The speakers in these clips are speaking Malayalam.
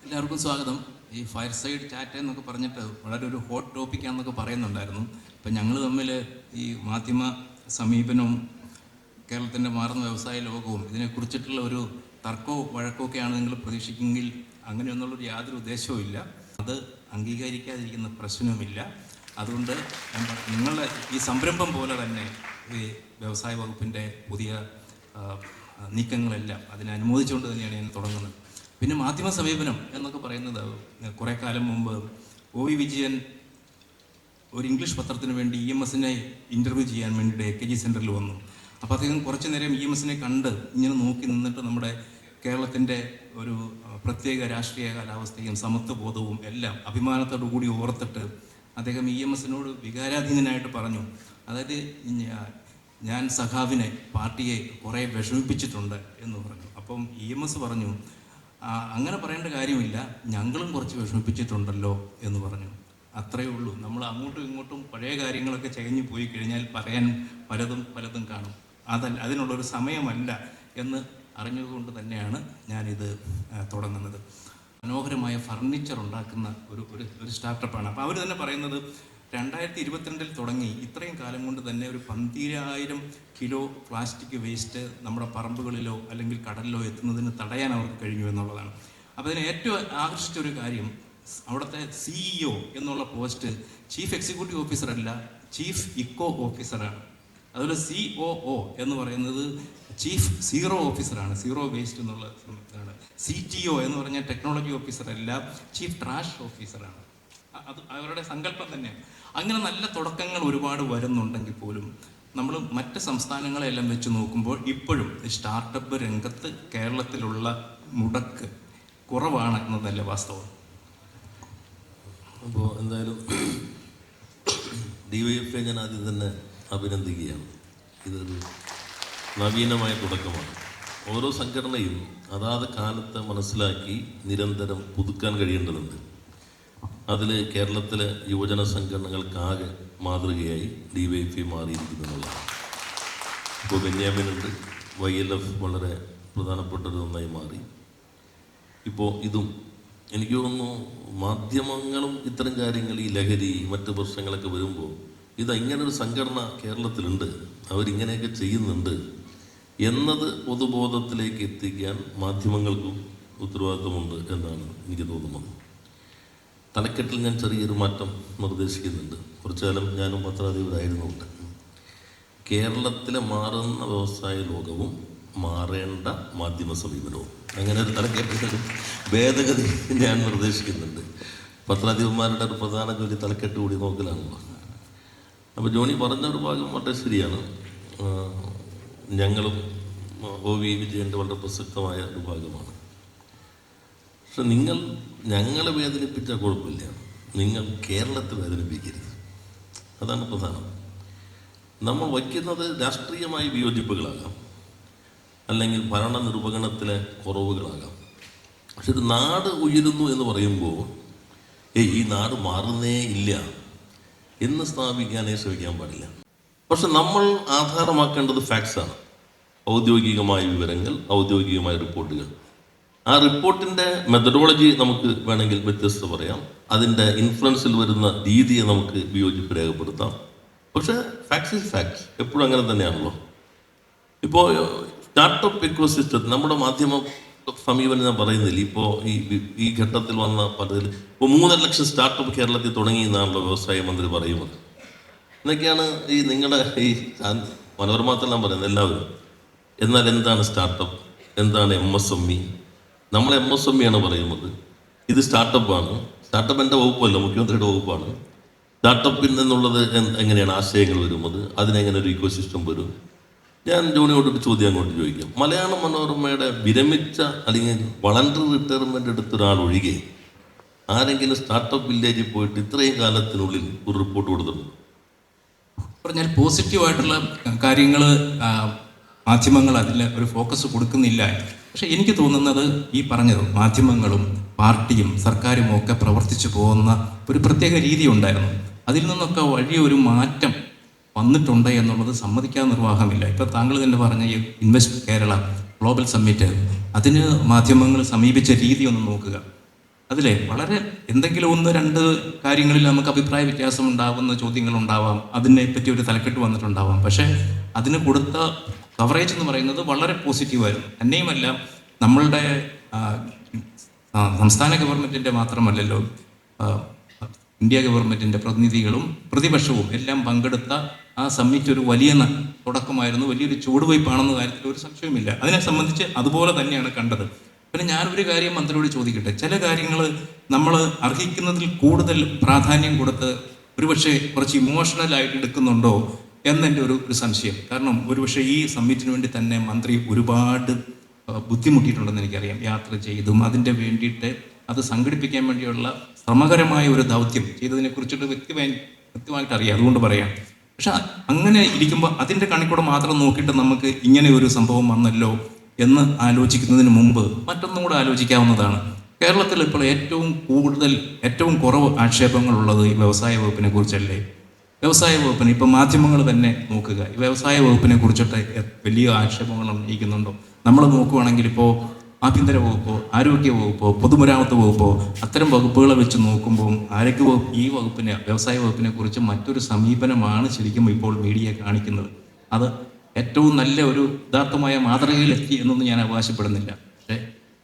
എല്ലാവർക്കും സ്വാഗതം. ഈ ഫയർ സൈഡ് ചാറ്റ് എന്നൊക്കെ പറഞ്ഞിട്ട് വളരെ ഒരു ഹോട്ട് ടോപ്പിക്കാണെന്നൊക്കെ പറയുന്നുണ്ടായിരുന്നു. ഇപ്പം ഞങ്ങൾ തമ്മിൽ ഈ മാധ്യമ സമീപനവും കേരളത്തിൻ്റെ മാറുന്ന വ്യവസായ ലോകവും ഇതിനെക്കുറിച്ചിട്ടുള്ള ഒരു തർക്കമോ വഴക്കമൊക്കെയാണ് നിങ്ങൾ പ്രതീക്ഷിക്കുമെങ്കിൽ അങ്ങനെയൊന്നുള്ളൊരു യാതൊരു ഉദ്ദേശവും ഇല്ല. അത് അംഗീകരിക്കാതിരിക്കുന്ന പ്രശ്നവുമില്ല. അതുകൊണ്ട് നിങ്ങളുടെ ഈ സംരംഭം പോലെ തന്നെ ഈ വ്യവസായ വകുപ്പിൻ്റെ പുതിയ നീക്കങ്ങളെല്ലാം അതിനെ അനുമോദിച്ചുകൊണ്ട് തന്നെയാണ് ഞാൻ തുടങ്ങുന്നത്. പിന്നെ മാധ്യമ സമീപനം എന്നൊക്കെ പറയുന്നത് കുറേ കാലം മുമ്പ് OV വിജയൻ ഒരു ഇംഗ്ലീഷ് പത്രത്തിന് വേണ്ടി EMSനെ ഇൻ്റർവ്യൂ ചെയ്യാൻ വേണ്ടിയിട്ട് AKG സെൻറ്ററിൽ വന്നു. അപ്പോൾ അദ്ദേഹം കുറച്ച് നേരം EMSനെ കണ്ട് ഇങ്ങനെ നോക്കി നിന്നിട്ട് നമ്മുടെ കേരളത്തിൻ്റെ ഒരു പ്രത്യേക രാഷ്ട്രീയ കാലാവസ്ഥയും സമത്വബോധവും എല്ലാം അഭിമാനത്തോടു കൂടി ഓർത്തിട്ട് അദ്ദേഹം EMSനോട് വികാരാധീനനായിട്ട് പറഞ്ഞു, അതായത് ഞാൻ സഖാവിനെ പാർട്ടിയെ കുറേ വിഷമിപ്പിച്ചിട്ടുണ്ട് എന്ന് പറഞ്ഞു. അപ്പം EMS പറഞ്ഞു, അങ്ങനെ പറയേണ്ട കാര്യമില്ല, ഞങ്ങളും കുറച്ച് വിഷമിപ്പിച്ചിട്ടുണ്ടല്ലോ എന്ന് പറഞ്ഞു. അത്രയേ ഉള്ളൂ. നമ്മൾ അങ്ങോട്ടും ഇങ്ങോട്ടും പഴയ കാര്യങ്ങളൊക്കെ ചകഞ്ഞു പോയി കഴിഞ്ഞാൽ പറയാൻ പലതും കാണും. അതിനുള്ളൊരു സമയമല്ല എന്ന് അറിഞ്ഞതുകൊണ്ട് തന്നെയാണ് ഞാനിത് തുടങ്ങുന്നത്. മനോഹരമായ ഫർണിച്ചർ ഉണ്ടാക്കുന്ന ഒരു സ്റ്റാർട്ടപ്പാണ്. അപ്പോൾ അവർ തന്നെ പറയുന്നത് 2022 തുടങ്ങി ഇത്രയും കാലം കൊണ്ട് തന്നെ ഒരു 12,000 കിലോ പ്ലാസ്റ്റിക് വേസ്റ്റ് നമ്മുടെ പറമ്പുകളിലോ അല്ലെങ്കിൽ കടലിലോ എത്തുന്നതിന് തടയാൻ അവർക്ക് കഴിഞ്ഞു എന്നുള്ളതാണ്. അപ്പോൾ അതിന് ഏറ്റവും ആകർഷിച്ചൊരു കാര്യം, അവിടുത്തെ CEO എന്നുള്ള പോസ്റ്റ് ചീഫ് എക്സിക്യൂട്ടീവ് ഓഫീസർ അല്ല, ചീഫ് ഇക്കോ ഓഫീസറാണ്. അതുപോലെ COO എന്ന് പറയുന്നത് ചീഫ് സീറോ ഓഫീസറാണ്, സീറോ വേസ്റ്റ് എന്നുള്ള ഇതാണ്. CTO എന്ന് പറഞ്ഞാൽ ടെക്നോളജി ഓഫീസർ അല്ല, ചീഫ് ട്രാഷ് ഓഫീസറാണ്. അത് അവരുടെ സങ്കല്പം തന്നെയാണ്. അങ്ങനെ നല്ല തുടക്കങ്ങൾ ഒരുപാട് വരുന്നുണ്ടെങ്കിൽ പോലും നമ്മൾ മറ്റ് സംസ്ഥാനങ്ങളെല്ലാം വെച്ച് നോക്കുമ്പോൾ ഇപ്പോഴും സ്റ്റാർട്ടപ്പ് രംഗത്ത് കേരളത്തിലുള്ള മുടക്ക് കുറവാണ് എന്നതല്ലേ വാസ്തവം. അപ്പോൾ എന്തായാലും DYFI ഞാൻ ആദ്യം തന്നെ അഭിനന്ദിക്കുകയാണ്. ഇതൊരു നവീനമായ തുടക്കമാണ്. ഓരോ സംഘടനയും അതാത് കാലത്തെ മനസ്സിലാക്കി നിരന്തരം പുതുക്കാൻ കഴിയേണ്ടതുണ്ട്. അതിൽ കേരളത്തിലെ യുവജന സംഘടനകൾക്കാകെ മാതൃകയായി DYFI മാറിയിരിക്കുന്നതാണ്. ഇപ്പോൾ ബെന്യാമിനുണ്ട്, YLF വളരെ പ്രധാനപ്പെട്ടൊരു ഒന്നായി മാറി. ഇപ്പോൾ ഇതും എനിക്ക് തോന്നുന്നു മാധ്യമങ്ങളും ഇത്തരം കാര്യങ്ങൾ, ഈ ലഹരി മറ്റ് പ്രശ്നങ്ങളൊക്കെ വരുമ്പോൾ ഇങ്ങനൊരു സംഘടന കേരളത്തിലുണ്ട്, അവരിങ്ങനെയൊക്കെ ചെയ്യുന്നുണ്ട് എന്നത് പൊതുബോധത്തിലേക്ക് എത്തിക്കാൻ മാധ്യമങ്ങൾക്കും ഉത്തരവാദിത്വമുണ്ട് എന്നാണ് എനിക്ക് തോന്നുന്നത്. തലക്കെട്ടിൽ ഞാൻ ചെറിയൊരു മാറ്റം നിർദ്ദേശിക്കുന്നുണ്ട്. കുറച്ചു കാലം ഞാനും പത്രാധിപരായിരുന്നുണ്ട്. കേരളത്തിലെ മാറുന്ന വ്യവസായ ലോകവും മാറേണ്ട മാധ്യമ സമീപനവും, അങ്ങനെ ഒരു തലക്കെട്ടിൽ ഭേദഗതി ഞാൻ നിർദ്ദേശിക്കുന്നുണ്ട്. പത്രാധിപന്മാരുടെ ഒരു പ്രധാന ജോലി തലക്കെട്ട് കൂടി നോക്കലാണല്ലോ. അപ്പോൾ ജോണി പറഞ്ഞ ഒരു ഭാഗം വളരെ ശരിയാണ്. ഞങ്ങളും OV വിജയൻ്റെ വളരെ പ്രസക്തമായ ഒരു ഭാഗമാണ്. പക്ഷെ നിങ്ങൾ ഞങ്ങളെ വേദനിപ്പിച്ചാൽ കുഴപ്പമില്ല, നിങ്ങൾ കേരളത്തെ വേദനിപ്പിക്കരുത്. അതാണ് പ്രധാനം. നമ്മൾ വയ്ക്കുന്നത് രാഷ്ട്രീയമായ വിയോജിപ്പുകളാകാം, അല്ലെങ്കിൽ ഭരണനിർവഹണത്തിലെ കുറവുകളാകാം. പക്ഷെ ഒരു നാട് ഉയരുന്നു എന്ന് പറയുമ്പോൾ ഈ നാട് മാറുന്നേ ഇല്ല എന്ന് സ്ഥാപിക്കാനേ ശ്രമിക്കാൻ പാടില്ല. പക്ഷെ നമ്മൾ ആധാരമാക്കേണ്ടത് ഫാക്ട്സാണ്, ഔദ്യോഗികമായ വിവരങ്ങൾ, ഔദ്യോഗികമായ റിപ്പോർട്ടുകൾ. ആ റിപ്പോർട്ടിൻ്റെ മെത്തഡോളജി നമുക്ക് വേണമെങ്കിൽ വ്യത്യസ്ത പറയാം, അതിൻ്റെ ഇൻഫ്ലുവൻസിൽ വരുന്ന രീതിയെ നമുക്ക് വിയോജിപ്പ് രേഖപ്പെടുത്താം. പക്ഷേ ഫാക്ട്സ് ഈസ് ഫാക്ട്സ്, എപ്പോഴും അങ്ങനെ തന്നെയാണല്ലോ. ഇപ്പോൾ സ്റ്റാർട്ടപ്പ് ഇക്കോസിസ്റ്റത്തിൽ നമ്മുടെ മാധ്യമ സമീപനം ഞാൻ പറയുന്നില്ല. ഇപ്പോൾ ഈ ഘട്ടത്തിൽ വന്ന പലതിൽ ഇപ്പോൾ 3.5 ലക്ഷം സ്റ്റാർട്ടപ്പ് കേരളത്തിൽ തുടങ്ങി എന്നാണല്ലോ വ്യവസായ മന്ത്രി പറയുന്നത്. എന്നൊക്കെയാണ് ഈ നിങ്ങളുടെ ഈ മനോരമത്തെല്ലാം പറയുന്നത് എല്ലാവരും. എന്നാൽ എന്താണ് സ്റ്റാർട്ടപ്പ്, എന്താണ് MSME? നമ്മൾ MSME ആണ് പറയുന്നത്, ഇത് സ്റ്റാർട്ടപ്പാണ്. സ്റ്റാർട്ടപ്പ് എൻ്റെ വകുപ്പല്ല, മുഖ്യമന്ത്രിയുടെ വകുപ്പാണ്. സ്റ്റാർട്ടപ്പിൽ നിന്നുള്ളത് എങ്ങനെയാണ് ആശയങ്ങൾ വരുന്നത്, അതിനെങ്ങനെ ഒരു ഇക്കോസിസ്റ്റം വരും. ഞാൻ ജോണിയോടൊരു ചോദ്യം അങ്ങോട്ട് ചോദിക്കാം. മലയാള മനോരമയുടെ വിരമിച്ച അല്ലെങ്കിൽ വളണ്ടറി റിട്ടയർമെൻ്റ് എടുത്ത ഒരാൾ ഒഴികെ ആരെങ്കിലും സ്റ്റാർട്ടപ്പ് വില്ലേജിൽ പോയിട്ട് ഇത്രയും കാലത്തിനുള്ളിൽ ഒരു റിപ്പോർട്ട് കൊടുത്തിട്ടുണ്ട്? പറഞ്ഞാൽ പോസിറ്റീവായിട്ടുള്ള കാര്യങ്ങൾ മാധ്യമങ്ങൾ അതിൽ ഒരു ഫോക്കസ് കൊടുക്കുന്നില്ല. പക്ഷെ എനിക്ക് തോന്നുന്നത് ഈ പറഞ്ഞത് മാധ്യമങ്ങളും പാർട്ടിയും സർക്കാരും ഒക്കെ പ്രവർത്തിച്ചു പോകുന്ന ഒരു പ്രത്യേക രീതി ഉണ്ടായിരുന്നു. അതിൽ നിന്നൊക്കെ വലിയൊരു മാറ്റം വന്നിട്ടുണ്ട് എന്നുള്ളത് സമ്മതിക്കാൻ നിർവാഹമില്ല. ഇപ്പോൾ താങ്കൾ തന്നെ പറഞ്ഞ ഈ ഇൻവെസ്റ്റ് കേരള ഗ്ലോബൽ സമ്മിറ്റ്, അതിന് മാധ്യമങ്ങൾ സമീപിച്ച രീതി ഒന്ന് നോക്കുക. അതിലെ വളരെ എന്തെങ്കിലും ഒന്ന് രണ്ട് കാര്യങ്ങളിൽ നമുക്ക് അഭിപ്രായ വ്യത്യാസം ഉണ്ടാകുന്ന ചോദ്യങ്ങൾ ഉണ്ടാവാം, അതിനെ പറ്റി ഒരു തലക്കെട്ട് വന്നിട്ടുണ്ടാവാം. പക്ഷേ അതിന് കൊടുത്ത കവറേജ് എന്ന് പറയുന്നത് വളരെ പോസിറ്റീവായിരുന്നു. തന്നെയുമല്ല, നമ്മളുടെ സംസ്ഥാന ഗവൺമെൻറ്റിൻ്റെ മാത്രമല്ലല്ലോ, ഇന്ത്യ ഗവൺമെൻറ്റിൻ്റെ പ്രതിനിധികളും പ്രതിപക്ഷവും എല്ലാം പങ്കെടുത്ത ആ സമ്മിറ്റ് ഒരു വലിയ തുടക്കമായിരുന്നു, വലിയൊരു ചുവടുവയ്പ്പാണെന്ന കാര്യത്തിൽ ഒരു സംശയവുമില്ല. അതിനെ സംബന്ധിച്ച് അതുപോലെ തന്നെയാണ് കണ്ടത്. പിന്നെ ഞാനൊരു കാര്യം മന്ത്രിയോട് ചോദിക്കട്ടെ, ചില കാര്യങ്ങൾ നമ്മൾ അർഹിക്കുന്നതിൽ കൂടുതൽ പ്രാധാന്യം കൊടുത്ത് ഒരുപക്ഷെ കുറച്ച് ഇമോഷണലായിട്ട് എടുക്കുന്നുണ്ടോ എന്നെൻ്റെ ഒരു സംശയം. കാരണം ഒരുപക്ഷെ ഈ സമ്മിറ്റിന് വേണ്ടി തന്നെ മന്ത്രി ഒരുപാട് ബുദ്ധിമുട്ടിയിട്ടുണ്ടെന്ന് എനിക്കറിയാം. യാത്ര ചെയ്തും അതിൻ്റെ വേണ്ടിയിട്ട് അത് സംഘടിപ്പിക്കാൻ വേണ്ടിയുള്ള ശ്രമകരമായ ഒരു ദൗത്യം ചെയ്തതിനെ കുറിച്ചിട്ട് വ്യക്തമായിട്ട് അറിയാം, അതുകൊണ്ട് പറയാം. പക്ഷെ അങ്ങനെ ഇരിക്കുമ്പോൾ അതിൻ്റെ കണിക്കൂടെ മാത്രം നോക്കിയിട്ട് നമുക്ക് ഇങ്ങനെ ഒരു സംഭവം വന്നല്ലോ എന്ന് ആലോചിക്കുന്നതിന് മുമ്പ് മറ്റൊന്നും കൂടെ ആലോചിക്കാവുന്നതാണ്. കേരളത്തിൽ ഇപ്പോൾ ഏറ്റവും കുറവ് ആക്ഷേപങ്ങളുള്ളത് ഈ വ്യവസായ വകുപ്പിനെ കുറിച്ചല്ലേ? വ്യവസായ വകുപ്പിന് ഇപ്പം മാധ്യമങ്ങൾ തന്നെ നോക്കുക, ഈ വ്യവസായ വകുപ്പിനെ കുറിച്ചിട്ട് വലിയ ആക്ഷേപങ്ങൾ ഉന്നയിക്കുന്നുണ്ടോ? നമ്മൾ നോക്കുകയാണെങ്കിൽ ഇപ്പോൾ ആഭ്യന്തര വകുപ്പോ ആരോഗ്യ വകുപ്പോ പൊതുമരാമത്ത് വകുപ്പോ അത്തരം വകുപ്പുകളെ വെച്ച് നോക്കുമ്പോൾ ഈ വകുപ്പിനെ, വ്യവസായ വകുപ്പിനെ കുറിച്ച് മറ്റൊരു സമീപനമാണ് ശരിക്കും ഇപ്പോൾ മീഡിയ കാണിക്കുന്നത്. അത് ഏറ്റവും നല്ല ഒരു യഥാർത്ഥമായ മാതൃകയിലെത്തി എന്നൊന്നും ഞാൻ അവകാശപ്പെടുന്നില്ല. പക്ഷേ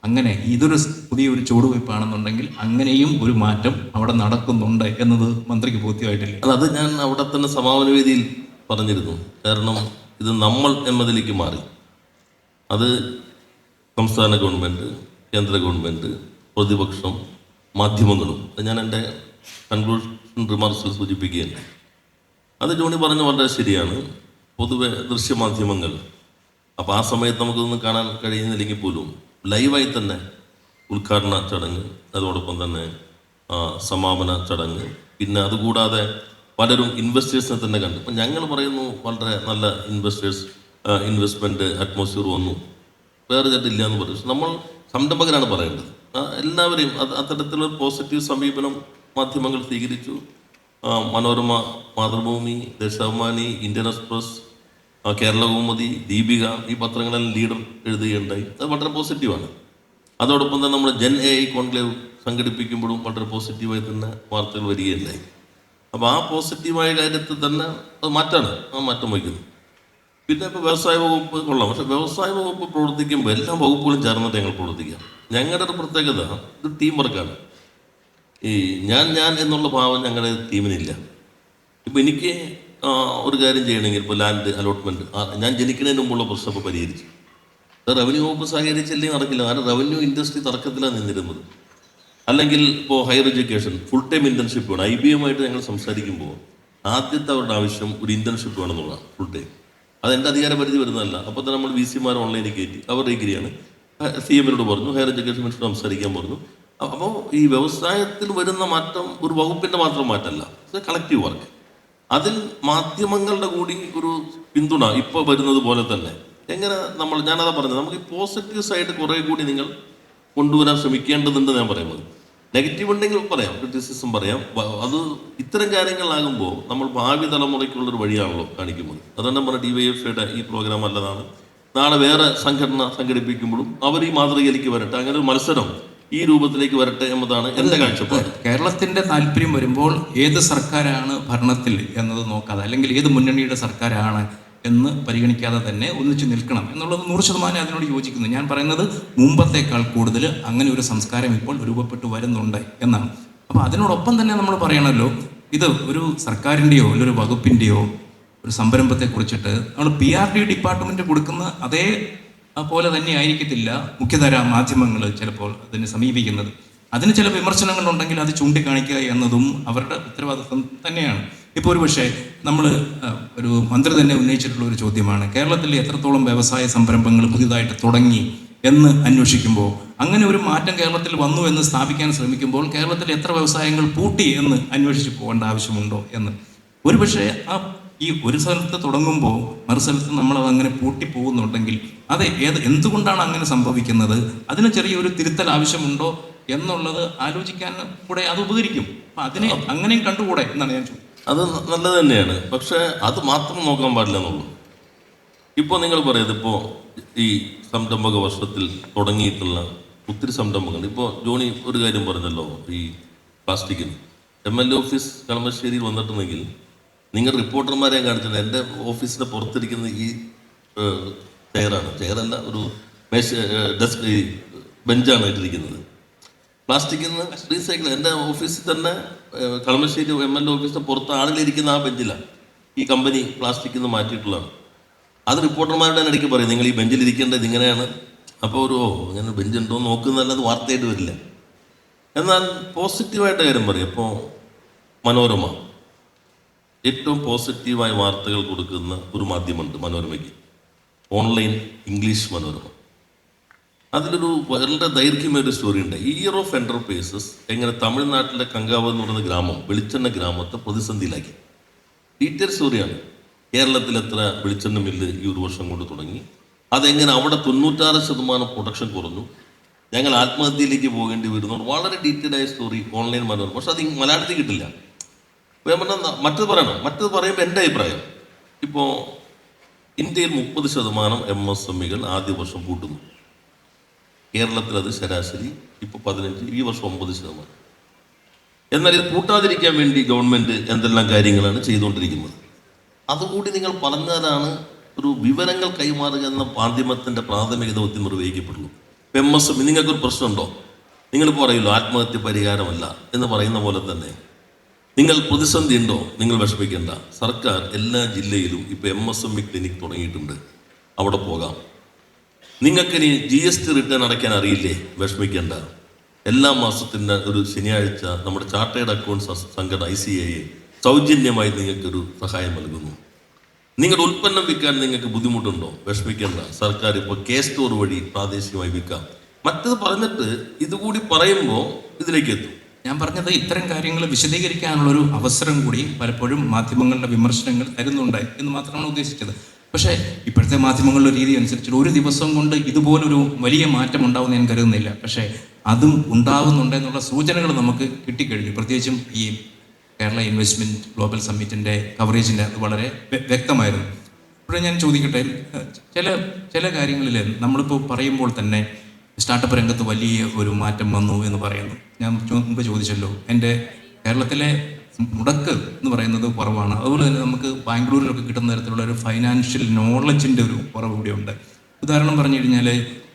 അങ്ങനെ ഇതൊരു പുതിയൊരു ചുവടുവയ്പ്പാണെന്നുണ്ടെങ്കിൽ അങ്ങനെയും ഒരു മാറ്റം അവിടെ നടക്കുന്നുണ്ട് എന്നത് മന്ത്രിക്ക് ബോധ്യമായിട്ടില്ല. അത് ഞാൻ അവിടെ തന്നെ സമാപന വേദിയിൽ പറഞ്ഞിരുന്നു. കാരണം ഇത് നമ്മൾ എന്നതിലേക്ക് മാറി. അത് സംസ്ഥാന ഗവൺമെൻറ്, കേന്ദ്ര ഗവൺമെൻറ്, പ്രതിപക്ഷം, മാധ്യമങ്ങളും. ഞാൻ എൻ്റെ കൺക്ലൂഷൻ റിമാർക്സിൽ സൂചിപ്പിക്കുകയാണ്. അത് ജോണി പറഞ്ഞ വളരെ ശരിയാണ്. പൊതുവെ ദൃശ്യമാധ്യമങ്ങൾ, അപ്പോൾ ആ സമയത്ത് നമുക്കൊന്നും കാണാൻ കഴിയുന്നില്ലെങ്കിൽ പോലും ലൈവായി തന്നെ ഉദ്ഘാടന ചടങ്ങ്, അതോടൊപ്പം തന്നെ സമാപന ചടങ്ങ്, പിന്നെ അതുകൂടാതെ പലരും ഇൻവെസ്റ്റേഴ്സിനെ തന്നെ കണ്ടു. അപ്പം ഞങ്ങൾ പറയുന്നു വളരെ നല്ല ഇൻവെസ്റ്റ്മെൻറ്റ് അറ്റ്മോസ്ഫിയർ വന്നു, വേറെ ചേട്ടില്ല എന്ന് പറയും. നമ്മൾ സംരംഭകരാണ് പറയേണ്ടത്. എല്ലാവരെയും അത്തരത്തിലൊരു പോസിറ്റീവ് സമീപനം മാധ്യമങ്ങൾ സ്വീകരിച്ചു. മനോരമ, മാതൃഭൂമി, ദേശാഭിമാനി, ഇന്ത്യൻ എക്സ്പ്രസ്, കേരള കൗമുദി, ദീപിക, ഈ പത്രങ്ങളെല്ലാം ലീഡർ എഴുതുകയുണ്ടായി. അത് വളരെ പോസിറ്റീവാണ്. അതോടൊപ്പം തന്നെ നമ്മൾ ജൻ AI കോൺക്ലേവ് സംഘടിപ്പിക്കുമ്പോഴും വളരെ പോസിറ്റീവായി തന്നെ വാർത്തകൾ വരികയുണ്ടായി. അപ്പോൾ ആ പോസിറ്റീവായ കാര്യത്തിൽ തന്നെ അത് മാറ്റാണ്, ആ മാറ്റം വയ്ക്കുന്നു. പിന്നെ ഇപ്പോൾ വ്യവസായ വകുപ്പ് കൊള്ളാം. പക്ഷെ വ്യവസായ വകുപ്പ് പ്രവർത്തിക്കുമ്പോൾ എല്ലാ വകുപ്പുകളും ചേർന്നിട്ട് ഞങ്ങൾ പ്രവർത്തിക്കാം. ഞങ്ങളുടെ ഒരു പ്രത്യേകത ഇത് ടീം വർക്കാണ്. ഈ ഞാൻ എന്നുള്ള ഭാവം ഞങ്ങളുടെ ടീമിനില്ല. ഇപ്പോൾ എനിക്ക് ഒരു കാര്യം ചെയ്യണമെങ്കിൽ ഇപ്പോൾ ലാൻഡ് അലോട്ട്മെൻറ്റ്, ഞാൻ ജനിക്കുന്നതിന് മുമ്പുള്ള പ്രശ്നം ഇപ്പോൾ പരിഹരിച്ചു. റവന്യൂ വകുപ്പ് സഹകരിച്ചില്ലെങ്കിൽ നടക്കില്ല. കാരണം റവന്യൂ ഇൻഡസ്ട്രി തർക്കത്തിലാണ് നിന്നിരുന്നത്. അല്ലെങ്കിൽ ഇപ്പോൾ higher education full time internship വേണം. IBM ഞങ്ങൾ സംസാരിക്കുമ്പോൾ ആദ്യത്തെ അവരുടെ ആവശ്യം ഒരു ഇൻറ്റേൺഷിപ്പ് വേണമെന്നുള്ളതാണ്, ഫുൾ ടൈം. അതെൻ്റെ അധികാര പരിധി വരുന്നതല്ല. അപ്പോൾ തന്നെ നമ്മൾ VC ഓൺലൈനിൽ കയറ്റി, അവർ ഡിഗ്രിയാണ്. CM പറഞ്ഞു, ഹയർ എഡ്യൂക്കേഷൻ മിനിസ്റ്റർ സംസാരിക്കാൻ പറഞ്ഞു. അപ്പോൾ ഈ വ്യവസായത്തിൽ വരുന്ന മാറ്റം ഒരു വകുപ്പിൻ്റെ മാത്രം മാറ്റമല്ല, കളക്റ്റീവ് വർക്ക്. അതിൽ മാധ്യമങ്ങളുടെ കൂടി ഒരു പിന്തുണ ഇപ്പോൾ വരുന്നത് പോലെ തന്നെ എങ്ങനെ ഞാനതാ പറഞ്ഞത്, നമുക്ക് ഈ പോസിറ്റീവ് സൈഡ് കുറേ കൂടി നിങ്ങൾ കൊണ്ടുവരാൻ ശ്രമിക്കേണ്ടതുണ്ട് ഞാൻ പറയുന്നത്. നെഗറ്റീവ് ഉണ്ടെങ്കിൽ പറയാം, ക്രിറ്റിസിസം പറയാം. അത് ഇത്തരം കാര്യങ്ങളാകുമ്പോൾ നമ്മൾ ഭാവി തലമുറയ്ക്കുള്ളൊരു വഴിയാണല്ലോ കാണിക്കുന്നത്. അതുകൊണ്ട് നമ്മുടെ DYFIയുടെ ഈ പ്രോഗ്രാം നല്ലതാണ്. നാളെ വേറെ സംഘടന സംഘടിപ്പിക്കുമ്പോഴും അവർ ഈ മാതൃകയിലേക്ക് വരട്ടെ, അങ്ങനെ ഒരു മത്സരം ഈ രൂപത്തിലേക്ക് വരട്ടെ എന്നതാണ് എൻ്റെ കാഴ്ചപ്പാട്. കേരളത്തിൻ്റെ താല്പര്യം വരുമ്പോൾ ഏത് സർക്കാരാണ് ഭരണത്തിൽ എന്നത് നോക്കാതെ, അല്ലെങ്കിൽ ഏത് മുന്നണിയുടെ സർക്കാരാണ് എന്ന് പരിഗണിക്കാതെ തന്നെ ഒന്നിച്ചു നിൽക്കണം എന്നുള്ളത് 100% അതിനോട് യോജിക്കുന്നു. ഞാൻ പറയുന്നത് മുമ്പത്തേക്കാൾ കൂടുതൽ അങ്ങനെ ഒരു സംസ്കാരം ഇപ്പോൾ രൂപപ്പെട്ടു വരുന്നുണ്ട് എന്നാണ്. അപ്പോൾ അതിനോടൊപ്പം തന്നെ നമ്മൾ പറയണമല്ലോ, ഇത് ഒരു സർക്കാരിൻ്റെയോ അല്ലെങ്കിൽ ഒരു വകുപ്പിൻ്റെയോ ഒരു സംരംഭത്തെക്കുറിച്ചിട്ട് നമ്മൾ PRD ഡിപ്പാർട്ട്മെൻറ്റ് കൊടുക്കുന്ന അതേ പോലെ തന്നെ ആയിരിക്കത്തില്ല മുഖ്യധാര മാധ്യമങ്ങൾ ചിലപ്പോൾ അതിനെ സമീപിക്കുന്നത്. അതിന് ചില വിമർശനങ്ങളുണ്ടെങ്കിൽ അത് ചൂണ്ടിക്കാണിക്കുക എന്നതും അവരുടെ ഉത്തരവാദിത്വം തന്നെയാണ്. ഇപ്പോൾ ഒരു പക്ഷേ നമ്മൾ ഒരു മന്ത്രി തന്നെ ഉന്നയിച്ചിട്ടുള്ള ഒരു ചോദ്യമാണ്, കേരളത്തിൽ എത്രത്തോളം വ്യവസായ സംരംഭങ്ങൾ പുതിയതായിട്ട് തുടങ്ങി എന്ന് അന്വേഷിക്കുമ്പോൾ, അങ്ങനെ ഒരു മാറ്റം കേരളത്തിൽ വന്നു എന്ന് സ്ഥാപിക്കാൻ ശ്രമിക്കുമ്പോൾ കേരളത്തിൽ എത്ര വ്യവസായങ്ങൾ പൂട്ടി എന്ന് അന്വേഷിച്ച് പോകേണ്ട ആവശ്യമുണ്ടോ എന്ന്. ഒരു പക്ഷേ ഈ ഒരു സ്ഥലത്ത് തുടങ്ങുമ്പോൾ മറു സ്ഥലത്ത് നമ്മളത് അങ്ങനെ പൂട്ടിപ്പോകുന്നുണ്ടെങ്കിൽ അത് എന്തുകൊണ്ടാണ് അങ്ങനെ സംഭവിക്കുന്നത്, അതിന് ചെറിയൊരു തിരുത്തൽ ആവശ്യമുണ്ടോ എന്നുള്ളത് ആലോചിക്കാൻ കൂടെ അത് ഉപകരിക്കും. അപ്പം അതിനെ അങ്ങനെയും കണ്ടുകൂടെ എന്നാണ് ഞാൻ ചോദിക്കുന്നത്. അത് നല്ലത് തന്നെയാണ്. പക്ഷേ അത് മാത്രം നോക്കാൻ പാടില്ല എന്നുള്ളൂ. ഇപ്പോൾ നിങ്ങൾ പറയുന്നത്, ഇപ്പോൾ ഈ സംരംഭക വർഷത്തിൽ തുടങ്ങിയിട്ടുള്ള ഒത്തിരി സംരംഭങ്ങൾ. ഇപ്പോൾ ജോണി ഒരു കാര്യം പറഞ്ഞല്ലോ, ഈ പ്ലാസ്റ്റിക്കിന് MLA ഓഫീസ് കളമശ്ശേരിയിൽ വന്നിട്ടുണ്ടെങ്കിൽ നിങ്ങൾ റിപ്പോർട്ടർമാരെ കാണിച്ചില്ല. എൻ്റെ ഓഫീസിൻ്റെ പുറത്തിരിക്കുന്ന ഈ ചെയറാണ്, ചെയറല്ല, ഒരു ഡെസ്ക്, ഈ ബെഞ്ചാണ് ഇട്ടിരിക്കുന്നത്. പ്ലാസ്റ്റിക്കിൽ നിന്ന് റീസൈക്കിൾ. എൻ്റെ ഓഫീസിൽ തന്നെ കളമശ്ശേരി MLA ഓഫീസിൻ്റെ പുറത്ത് ആളുകളിരിക്കുന്ന ആ ബെഞ്ചിലാണ് ഈ കമ്പനി പ്ലാസ്റ്റിക്കിൽ നിന്ന് മാറ്റിയിട്ടുള്ളതാണ്. അത് റിപ്പോർട്ടർമാരുടെ ഇടയ്ക്ക് പറയും, നിങ്ങൾ ഈ ബെഞ്ചിൽ ഇരിക്കേണ്ടത് ഇങ്ങനെയാണ്. അപ്പോൾ ഒരു അങ്ങനെ ബെഞ്ച് ഉണ്ടോ എന്ന് നോക്കുന്നതല്ലാതെ വാർത്തയായിട്ട് വരില്ല. എന്നാൽ പോസിറ്റീവായിട്ട് കാര്യം പറയും. ഇപ്പോൾ മനോരമ ഏറ്റവും പോസിറ്റീവായ വാർത്തകൾ കൊടുക്കുന്ന ഒരു മാധ്യമമുണ്ട് മനോരമയ്ക്ക്, ഓൺലൈൻ ഇംഗ്ലീഷ് മനോരമ. അതിലൊരു വളരെ ദൈർഘ്യമേറിയ സ്റ്റോറി ഉണ്ട്. ഇയർ ഓഫ് എൻ്റർപ്രൈസസ് എങ്ങനെ തമിഴ്നാട്ടിലെ കങ്കാവ് എന്ന് പറയുന്ന ഗ്രാമം, വെളിച്ചെണ്ണ ഗ്രാമത്തെ പ്രതിസന്ധിയിലാക്കി. ഡീറ്റെയിൽ സ്റ്റോറിയാണ്. കേരളത്തിൽ എത്ര വെളിച്ചെണ്ണ മില്ല് ഈ ഒരു വർഷം കൊണ്ട് തുടങ്ങി, അതെങ്ങനെ അവിടെ 96% പ്രൊഡക്ഷൻ കുറഞ്ഞു, ഞങ്ങൾ ആത്മഹത്യയിലേക്ക് പോകേണ്ടി വരുന്നു. വളരെ ഡീറ്റെയിൽ ആയ സ്റ്റോറി ഓൺലൈൻ മനോരമ. പക്ഷെ അത് മലയാളത്തിൽ കിട്ടില്ല. അപ്പോൾ ഞാൻ പറഞ്ഞാൽ മറ്റത് പറയണം. മറ്റത് പറയുമ്പോൾ എൻ്റെ അഭിപ്രായം, ഇപ്പോൾ ഇന്ത്യയിൽ 30% MSMEകൾ ആദ്യ വർഷം കൂട്ടുന്നു. കേരളത്തിൽ അത് ശരാശരി ഇപ്പോൾ 15, ഈ വർഷം 9%. എന്നാൽ ഇത് കൂട്ടാതിരിക്കാൻ വേണ്ടി ഗവൺമെൻറ് എന്തെല്ലാം കാര്യങ്ങളാണ് ചെയ്തുകൊണ്ടിരിക്കുന്നത്. അതുകൂടി നിങ്ങൾ പറഞ്ഞാലാണ് ഒരു വിവരങ്ങൾ കൈമാറുക എന്ന മാധ്യമത്തിൻ്റെ പ്രാഥമിക ദൗത്യം നിർവഹിക്കപ്പെടുള്ളൂ. MSME നിങ്ങൾക്കൊരു പ്രശ്നമുണ്ടോ, നിങ്ങൾ പറയുമല്ലോ ആത്മഹത്യ പരിഹാരമല്ല എന്ന് പറയുന്ന പോലെ തന്നെ, നിങ്ങൾ പ്രതിസന്ധി ഉണ്ടോ, നിങ്ങൾ വിഷമിക്കേണ്ട. സർക്കാർ എല്ലാ ജില്ലയിലും ഇപ്പോൾ MSME ക്ലിനിക് തുടങ്ങിയിട്ടുണ്ട്, അവിടെ പോകാം. നിങ്ങൾക്കിനി GST റിട്ടേൺ അടയ്ക്കാൻ അറിയില്ലേ, വിഷമിക്കേണ്ട. എല്ലാ മാസത്തിൻ്റെ ഒരു ശനിയാഴ്ച നമ്മുടെ ചാർട്ടേഡ് അക്കൗണ്ട്സ് സംഘടന ICAI സൗജന്യമായി നിങ്ങൾക്കൊരു സഹായം നൽകുന്നു. നിങ്ങളുടെ ഉൽപ്പന്നം വിൽക്കാൻ നിങ്ങൾക്ക് ബുദ്ധിമുട്ടുണ്ടോ, വിഷമിക്കേണ്ട. സർക്കാർ ഇപ്പോൾ സ്റ്റോർ വഴി പ്രാദേശികമായി വിൽക്കാം. മറ്റത് പറഞ്ഞിട്ട് ഇതുകൂടി പറയുമ്പോൾ ഇതിലേക്ക് എത്തും. ഞാൻ പറഞ്ഞത് ഇത്തരം കാര്യങ്ങൾ വിശദീകരിക്കാനുള്ളൊരു അവസരം കൂടി പലപ്പോഴും മാധ്യമങ്ങളുടെ വിമർശനങ്ങൾ തരുന്നുണ്ട് എന്ന് മാത്രമാണ് ഉദ്ദേശിച്ചത്. പക്ഷേ ഇപ്പോഴത്തെ മാധ്യമങ്ങളുടെ രീതി അനുസരിച്ച് ഒരു ദിവസം കൊണ്ട് ഇതുപോലൊരു വലിയ മാറ്റം ഉണ്ടാവുമെന്ന് ഞാൻ കരുതുന്നില്ല. പക്ഷേ അതും ഉണ്ടാകുന്നുണ്ടെന്നുള്ള സൂചനകൾ നമുക്ക് കിട്ടിക്കഴിഞ്ഞു. പ്രത്യേകിച്ചും ഈ കേരള ഇൻവെസ്റ്റ്മെൻറ്റ് ഗ്ലോബൽ സമ്മിറ്റിൻ്റെ കവറേജിൻ്റെ അത് വളരെ വ്യക്തമായിരുന്നു. ഇവിടെ ഞാൻ ചോദിക്കട്ടെ, ചില കാര്യങ്ങളിൽ നമ്മളിപ്പോൾ പറയുമ്പോൾ തന്നെ സ്റ്റാർട്ടപ്പ് രംഗത്ത് വലിയ ഒരു മാറ്റം വന്നു എന്ന് പറയുന്നു. ഞാൻ മുമ്പ് ചോദിച്ചല്ലോ, എൻ്റെ കേരളത്തിലെ മുടക്ക് എന്ന് പറയുന്നത് കുറവാണ്. അതുപോലെ തന്നെ നമുക്ക് ബാംഗ്ലൂരിലൊക്കെ കിട്ടുന്ന തരത്തിലുള്ള ഒരു ഫൈനാൻഷ്യൽ നോളജിൻ്റെ ഒരു കുറവ് കൂടിയുണ്ട്. ഉദാഹരണം പറഞ്ഞു കഴിഞ്ഞാൽ,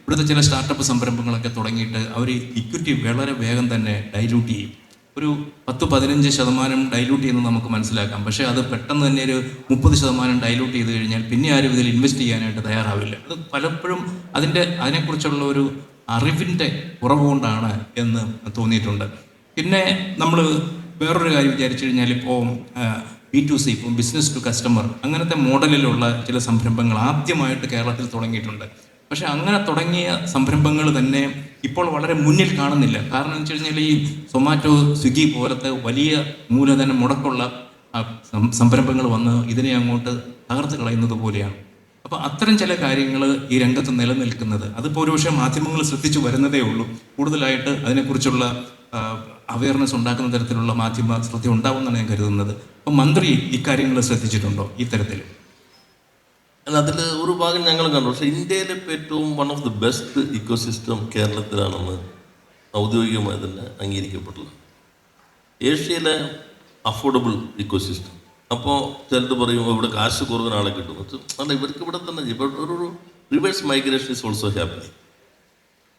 ഇവിടുത്തെ ചില സ്റ്റാർട്ടപ്പ് സംരംഭങ്ങളൊക്കെ തുടങ്ങിയിട്ട് അവർ ഇക്വിറ്റി വളരെ വേഗം തന്നെ ഡൈല്യൂട്ട് ചെയ്യും. ഒരു 10-15% ഡൈല്യൂട്ട് ചെയ്യുന്നത് നമുക്ക് മനസ്സിലാക്കാം. പക്ഷേ അത് പെട്ടെന്ന് തന്നെ ഒരു 30% ഡൈല്യൂട്ട് ചെയ്ത് കഴിഞ്ഞാൽ പിന്നെ ആരും ഇതിൽ ഇൻവെസ്റ്റ് ചെയ്യാനായിട്ട് തയ്യാറാവില്ല. അത് പലപ്പോഴും അതിനെക്കുറിച്ചുള്ള ഒരു അറിവിൻ്റെ കുറവ് കൊണ്ടാണ് എന്ന് തോന്നിയിട്ടുണ്ട്. പിന്നെ നമ്മൾ വേറൊരു കാര്യം വിചാരിച്ചു കഴിഞ്ഞാൽ, ഇപ്പോൾ B2C, ഇപ്പോൾ ബിസിനസ് ടു കസ്റ്റമർ, അങ്ങനത്തെ മോഡലിലുള്ള ചില സംരംഭങ്ങൾ ആദ്യമായിട്ട് കേരളത്തിൽ തുടങ്ങിയിട്ടുണ്ട്. പക്ഷെ അങ്ങനെ തുടങ്ങിയ സംരംഭങ്ങൾ തന്നെ ഇപ്പോൾ വളരെ മുന്നിൽ കാണുന്നില്ല. കാരണം എന്ന് വെച്ച് കഴിഞ്ഞാൽ, ഈ സൊമാറ്റോ, സ്വിഗ്ഗി പോലത്തെ വലിയ മൂലധനം മുടക്കുള്ള സംരംഭങ്ങൾ വന്ന് ഇതിനെ അങ്ങോട്ട് തകർത്ത് കളയുന്നത് പോലെയാണ്. അപ്പോൾ അത്തരം ചില കാര്യങ്ങൾ ഈ രംഗത്ത് നിലനിൽക്കുന്നത്, അതിപ്പോൾ ഒരുപക്ഷെ മാധ്യമങ്ങൾ ശ്രദ്ധിച്ചു വരുന്നതേ ഉള്ളൂ. കൂടുതലായിട്ട് അതിനെക്കുറിച്ചുള്ള അവയർനെസ് ഉണ്ടാക്കുന്ന തരത്തിലുള്ള മാധ്യമ ശ്രദ്ധ ഉണ്ടാവുമെന്നാണ് ഞാൻ കരുതുന്നത്. അപ്പം മന്ത്രി ഇക്കാര്യങ്ങൾ ശ്രദ്ധിച്ചിട്ടുണ്ടോ ഇത്തരത്തിൽ? അല്ല, അതിൽ ഒരു ഭാഗം ഞങ്ങൾ കണ്ടു. പക്ഷേ ഇന്ത്യയിലെ ഏറ്റവും one of the best ecosystem കേരളത്തിലാണെന്ന് ഔദ്യോഗികമായി തന്നെ അംഗീകരിക്കപ്പെട്ടുള്ളത്. ഏഷ്യയിലെ അഫോർഡബിൾ ഇക്കോസിസ്റ്റം. അപ്പോൾ ചിലത് പറയും ഇവിടെ കാശ് കുറവിന് ആളെ കിട്ടും. അല്ല, ഇവർക്ക് ഇവിടെ തന്നെ ഒരു reverse migration is also happening.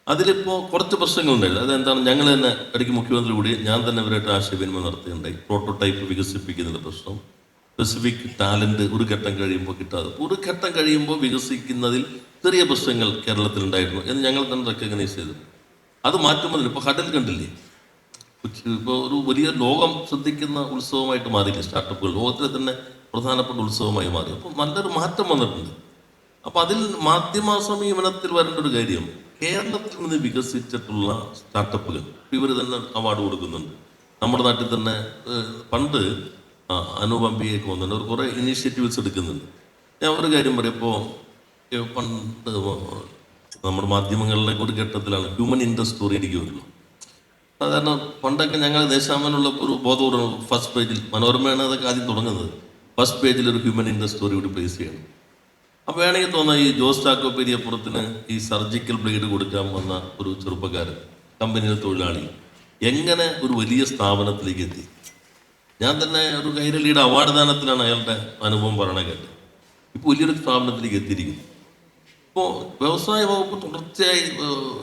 അതിലിപ്പോൾ കുറച്ച് പ്രശ്നങ്ങളുണ്ടായിരുന്നു. അതെന്താണ്, ഞങ്ങൾ തന്നെ ഇടയ്ക്ക് മുഖ്യമന്ത്രി കൂടി ഞാൻ തന്നെ ഇവരായിട്ട് ആശയവിനിമയം നടത്തിയിട്ടുണ്ടായി. പ്രോട്ടോടൈപ്പ് വികസിപ്പിക്കുന്നതിൻ്റെ പ്രശ്നം, സ്പെസിഫിക് ടാലൻറ്റ് ഒരു ഘട്ടം കഴിയുമ്പോൾ കിട്ടാതെ, ഒരു ഘട്ടം കഴിയുമ്പോൾ വികസിക്കുന്നതിൽ ചെറിയ പ്രശ്നങ്ങൾ കേരളത്തിലുണ്ടായിരുന്നു എന്ന് ഞങ്ങൾ തന്നെ റെക്കഗ്നൈസ് ചെയ്തു. അത് മാറ്റുമ്പോൾ ഇപ്പോൾ ഹഡൽ കണ്ടില്ലേ, ഇപ്പോൾ ഒരു വലിയ ലോകം ശ്രദ്ധിക്കുന്ന ഉത്സവമായിട്ട് മാറിയില്ലേ സ്റ്റാർട്ടപ്പുകൾ, ലോകത്തിലെ തന്നെ പ്രധാനപ്പെട്ട ഉത്സവമായി മാറി. അപ്പോൾ നല്ലൊരു മാറ്റം വന്നിട്ടുണ്ട്. അപ്പോൾ അതിൽ മാധ്യമ സമീപനത്തിൽ വരേണ്ട ഒരു കാര്യം, കേരളത്തിൽ നിന്ന് വികസിച്ചിട്ടുള്ള സ്റ്റാർട്ടപ്പുകൾ ഇവർ തന്നെ അവാർഡ് കൊടുക്കുന്നുണ്ട്. നമ്മുടെ നാട്ടിൽ തന്നെ പണ്ട് അനുപമ്പിയൊക്കെ വന്നിട്ടുണ്ട്, അവർ കുറേ ഇനീഷ്യേറ്റീവ്സ് എടുക്കുന്നുണ്ട്. ഞാൻ ഒരു കാര്യം പറയും, പണ്ട് നമ്മുടെ മാധ്യമങ്ങളിലെ ഒരു ഘട്ടത്തിലാണ് ഹ്യൂമൻ ഇൻട്രസ്റ്റ് സ്റ്റോറി എനിക്ക് വരുള്ളൂ. സാധാരണ പണ്ടൊക്കെ ഞങ്ങൾ ദേശാമനുള്ള ഒരു ബോധപൂർവ്വം ഫസ്റ്റ് പേജിൽ, മനോരമയാണ് അതൊക്കെ ആദ്യം തുടങ്ങുന്നത്, ഫസ്റ്റ് പേജിൽ ഒരു ഹ്യൂമൻ ഇൻട്രസ്റ്റ് സ്റ്റോറി കൂടി പ്ലേസ് ചെയ്യണം. അപ്പോൾ വേണമെങ്കിൽ തോന്നാം ഈ ജോസ് ചാക്കോ പെരിയപ്പുറത്തിന് ഈ സർജിക്കൽ ബ്ലേഡ് കൊടുക്കാൻ വന്ന ഒരു ചെറുപ്പക്കാരൻ, കമ്പനിയിലെ തൊഴിലാളി, എങ്ങനെ ഒരു വലിയ സ്ഥാപനത്തിലേക്ക് എത്തി. ഞാൻ തന്നെ ഒരു കൈരളിയുടെ അവാർഡ് ദാനത്തിലാണ് അയാളുടെ അനുഭവം പറയണ കേട്ടത്. ഇപ്പോൾ വലിയൊരു സ്ഥാപനത്തിലേക്ക് എത്തിയിരിക്കുന്നു. ഇപ്പോൾ വ്യവസായ വകുപ്പ് തുടർച്ചയായി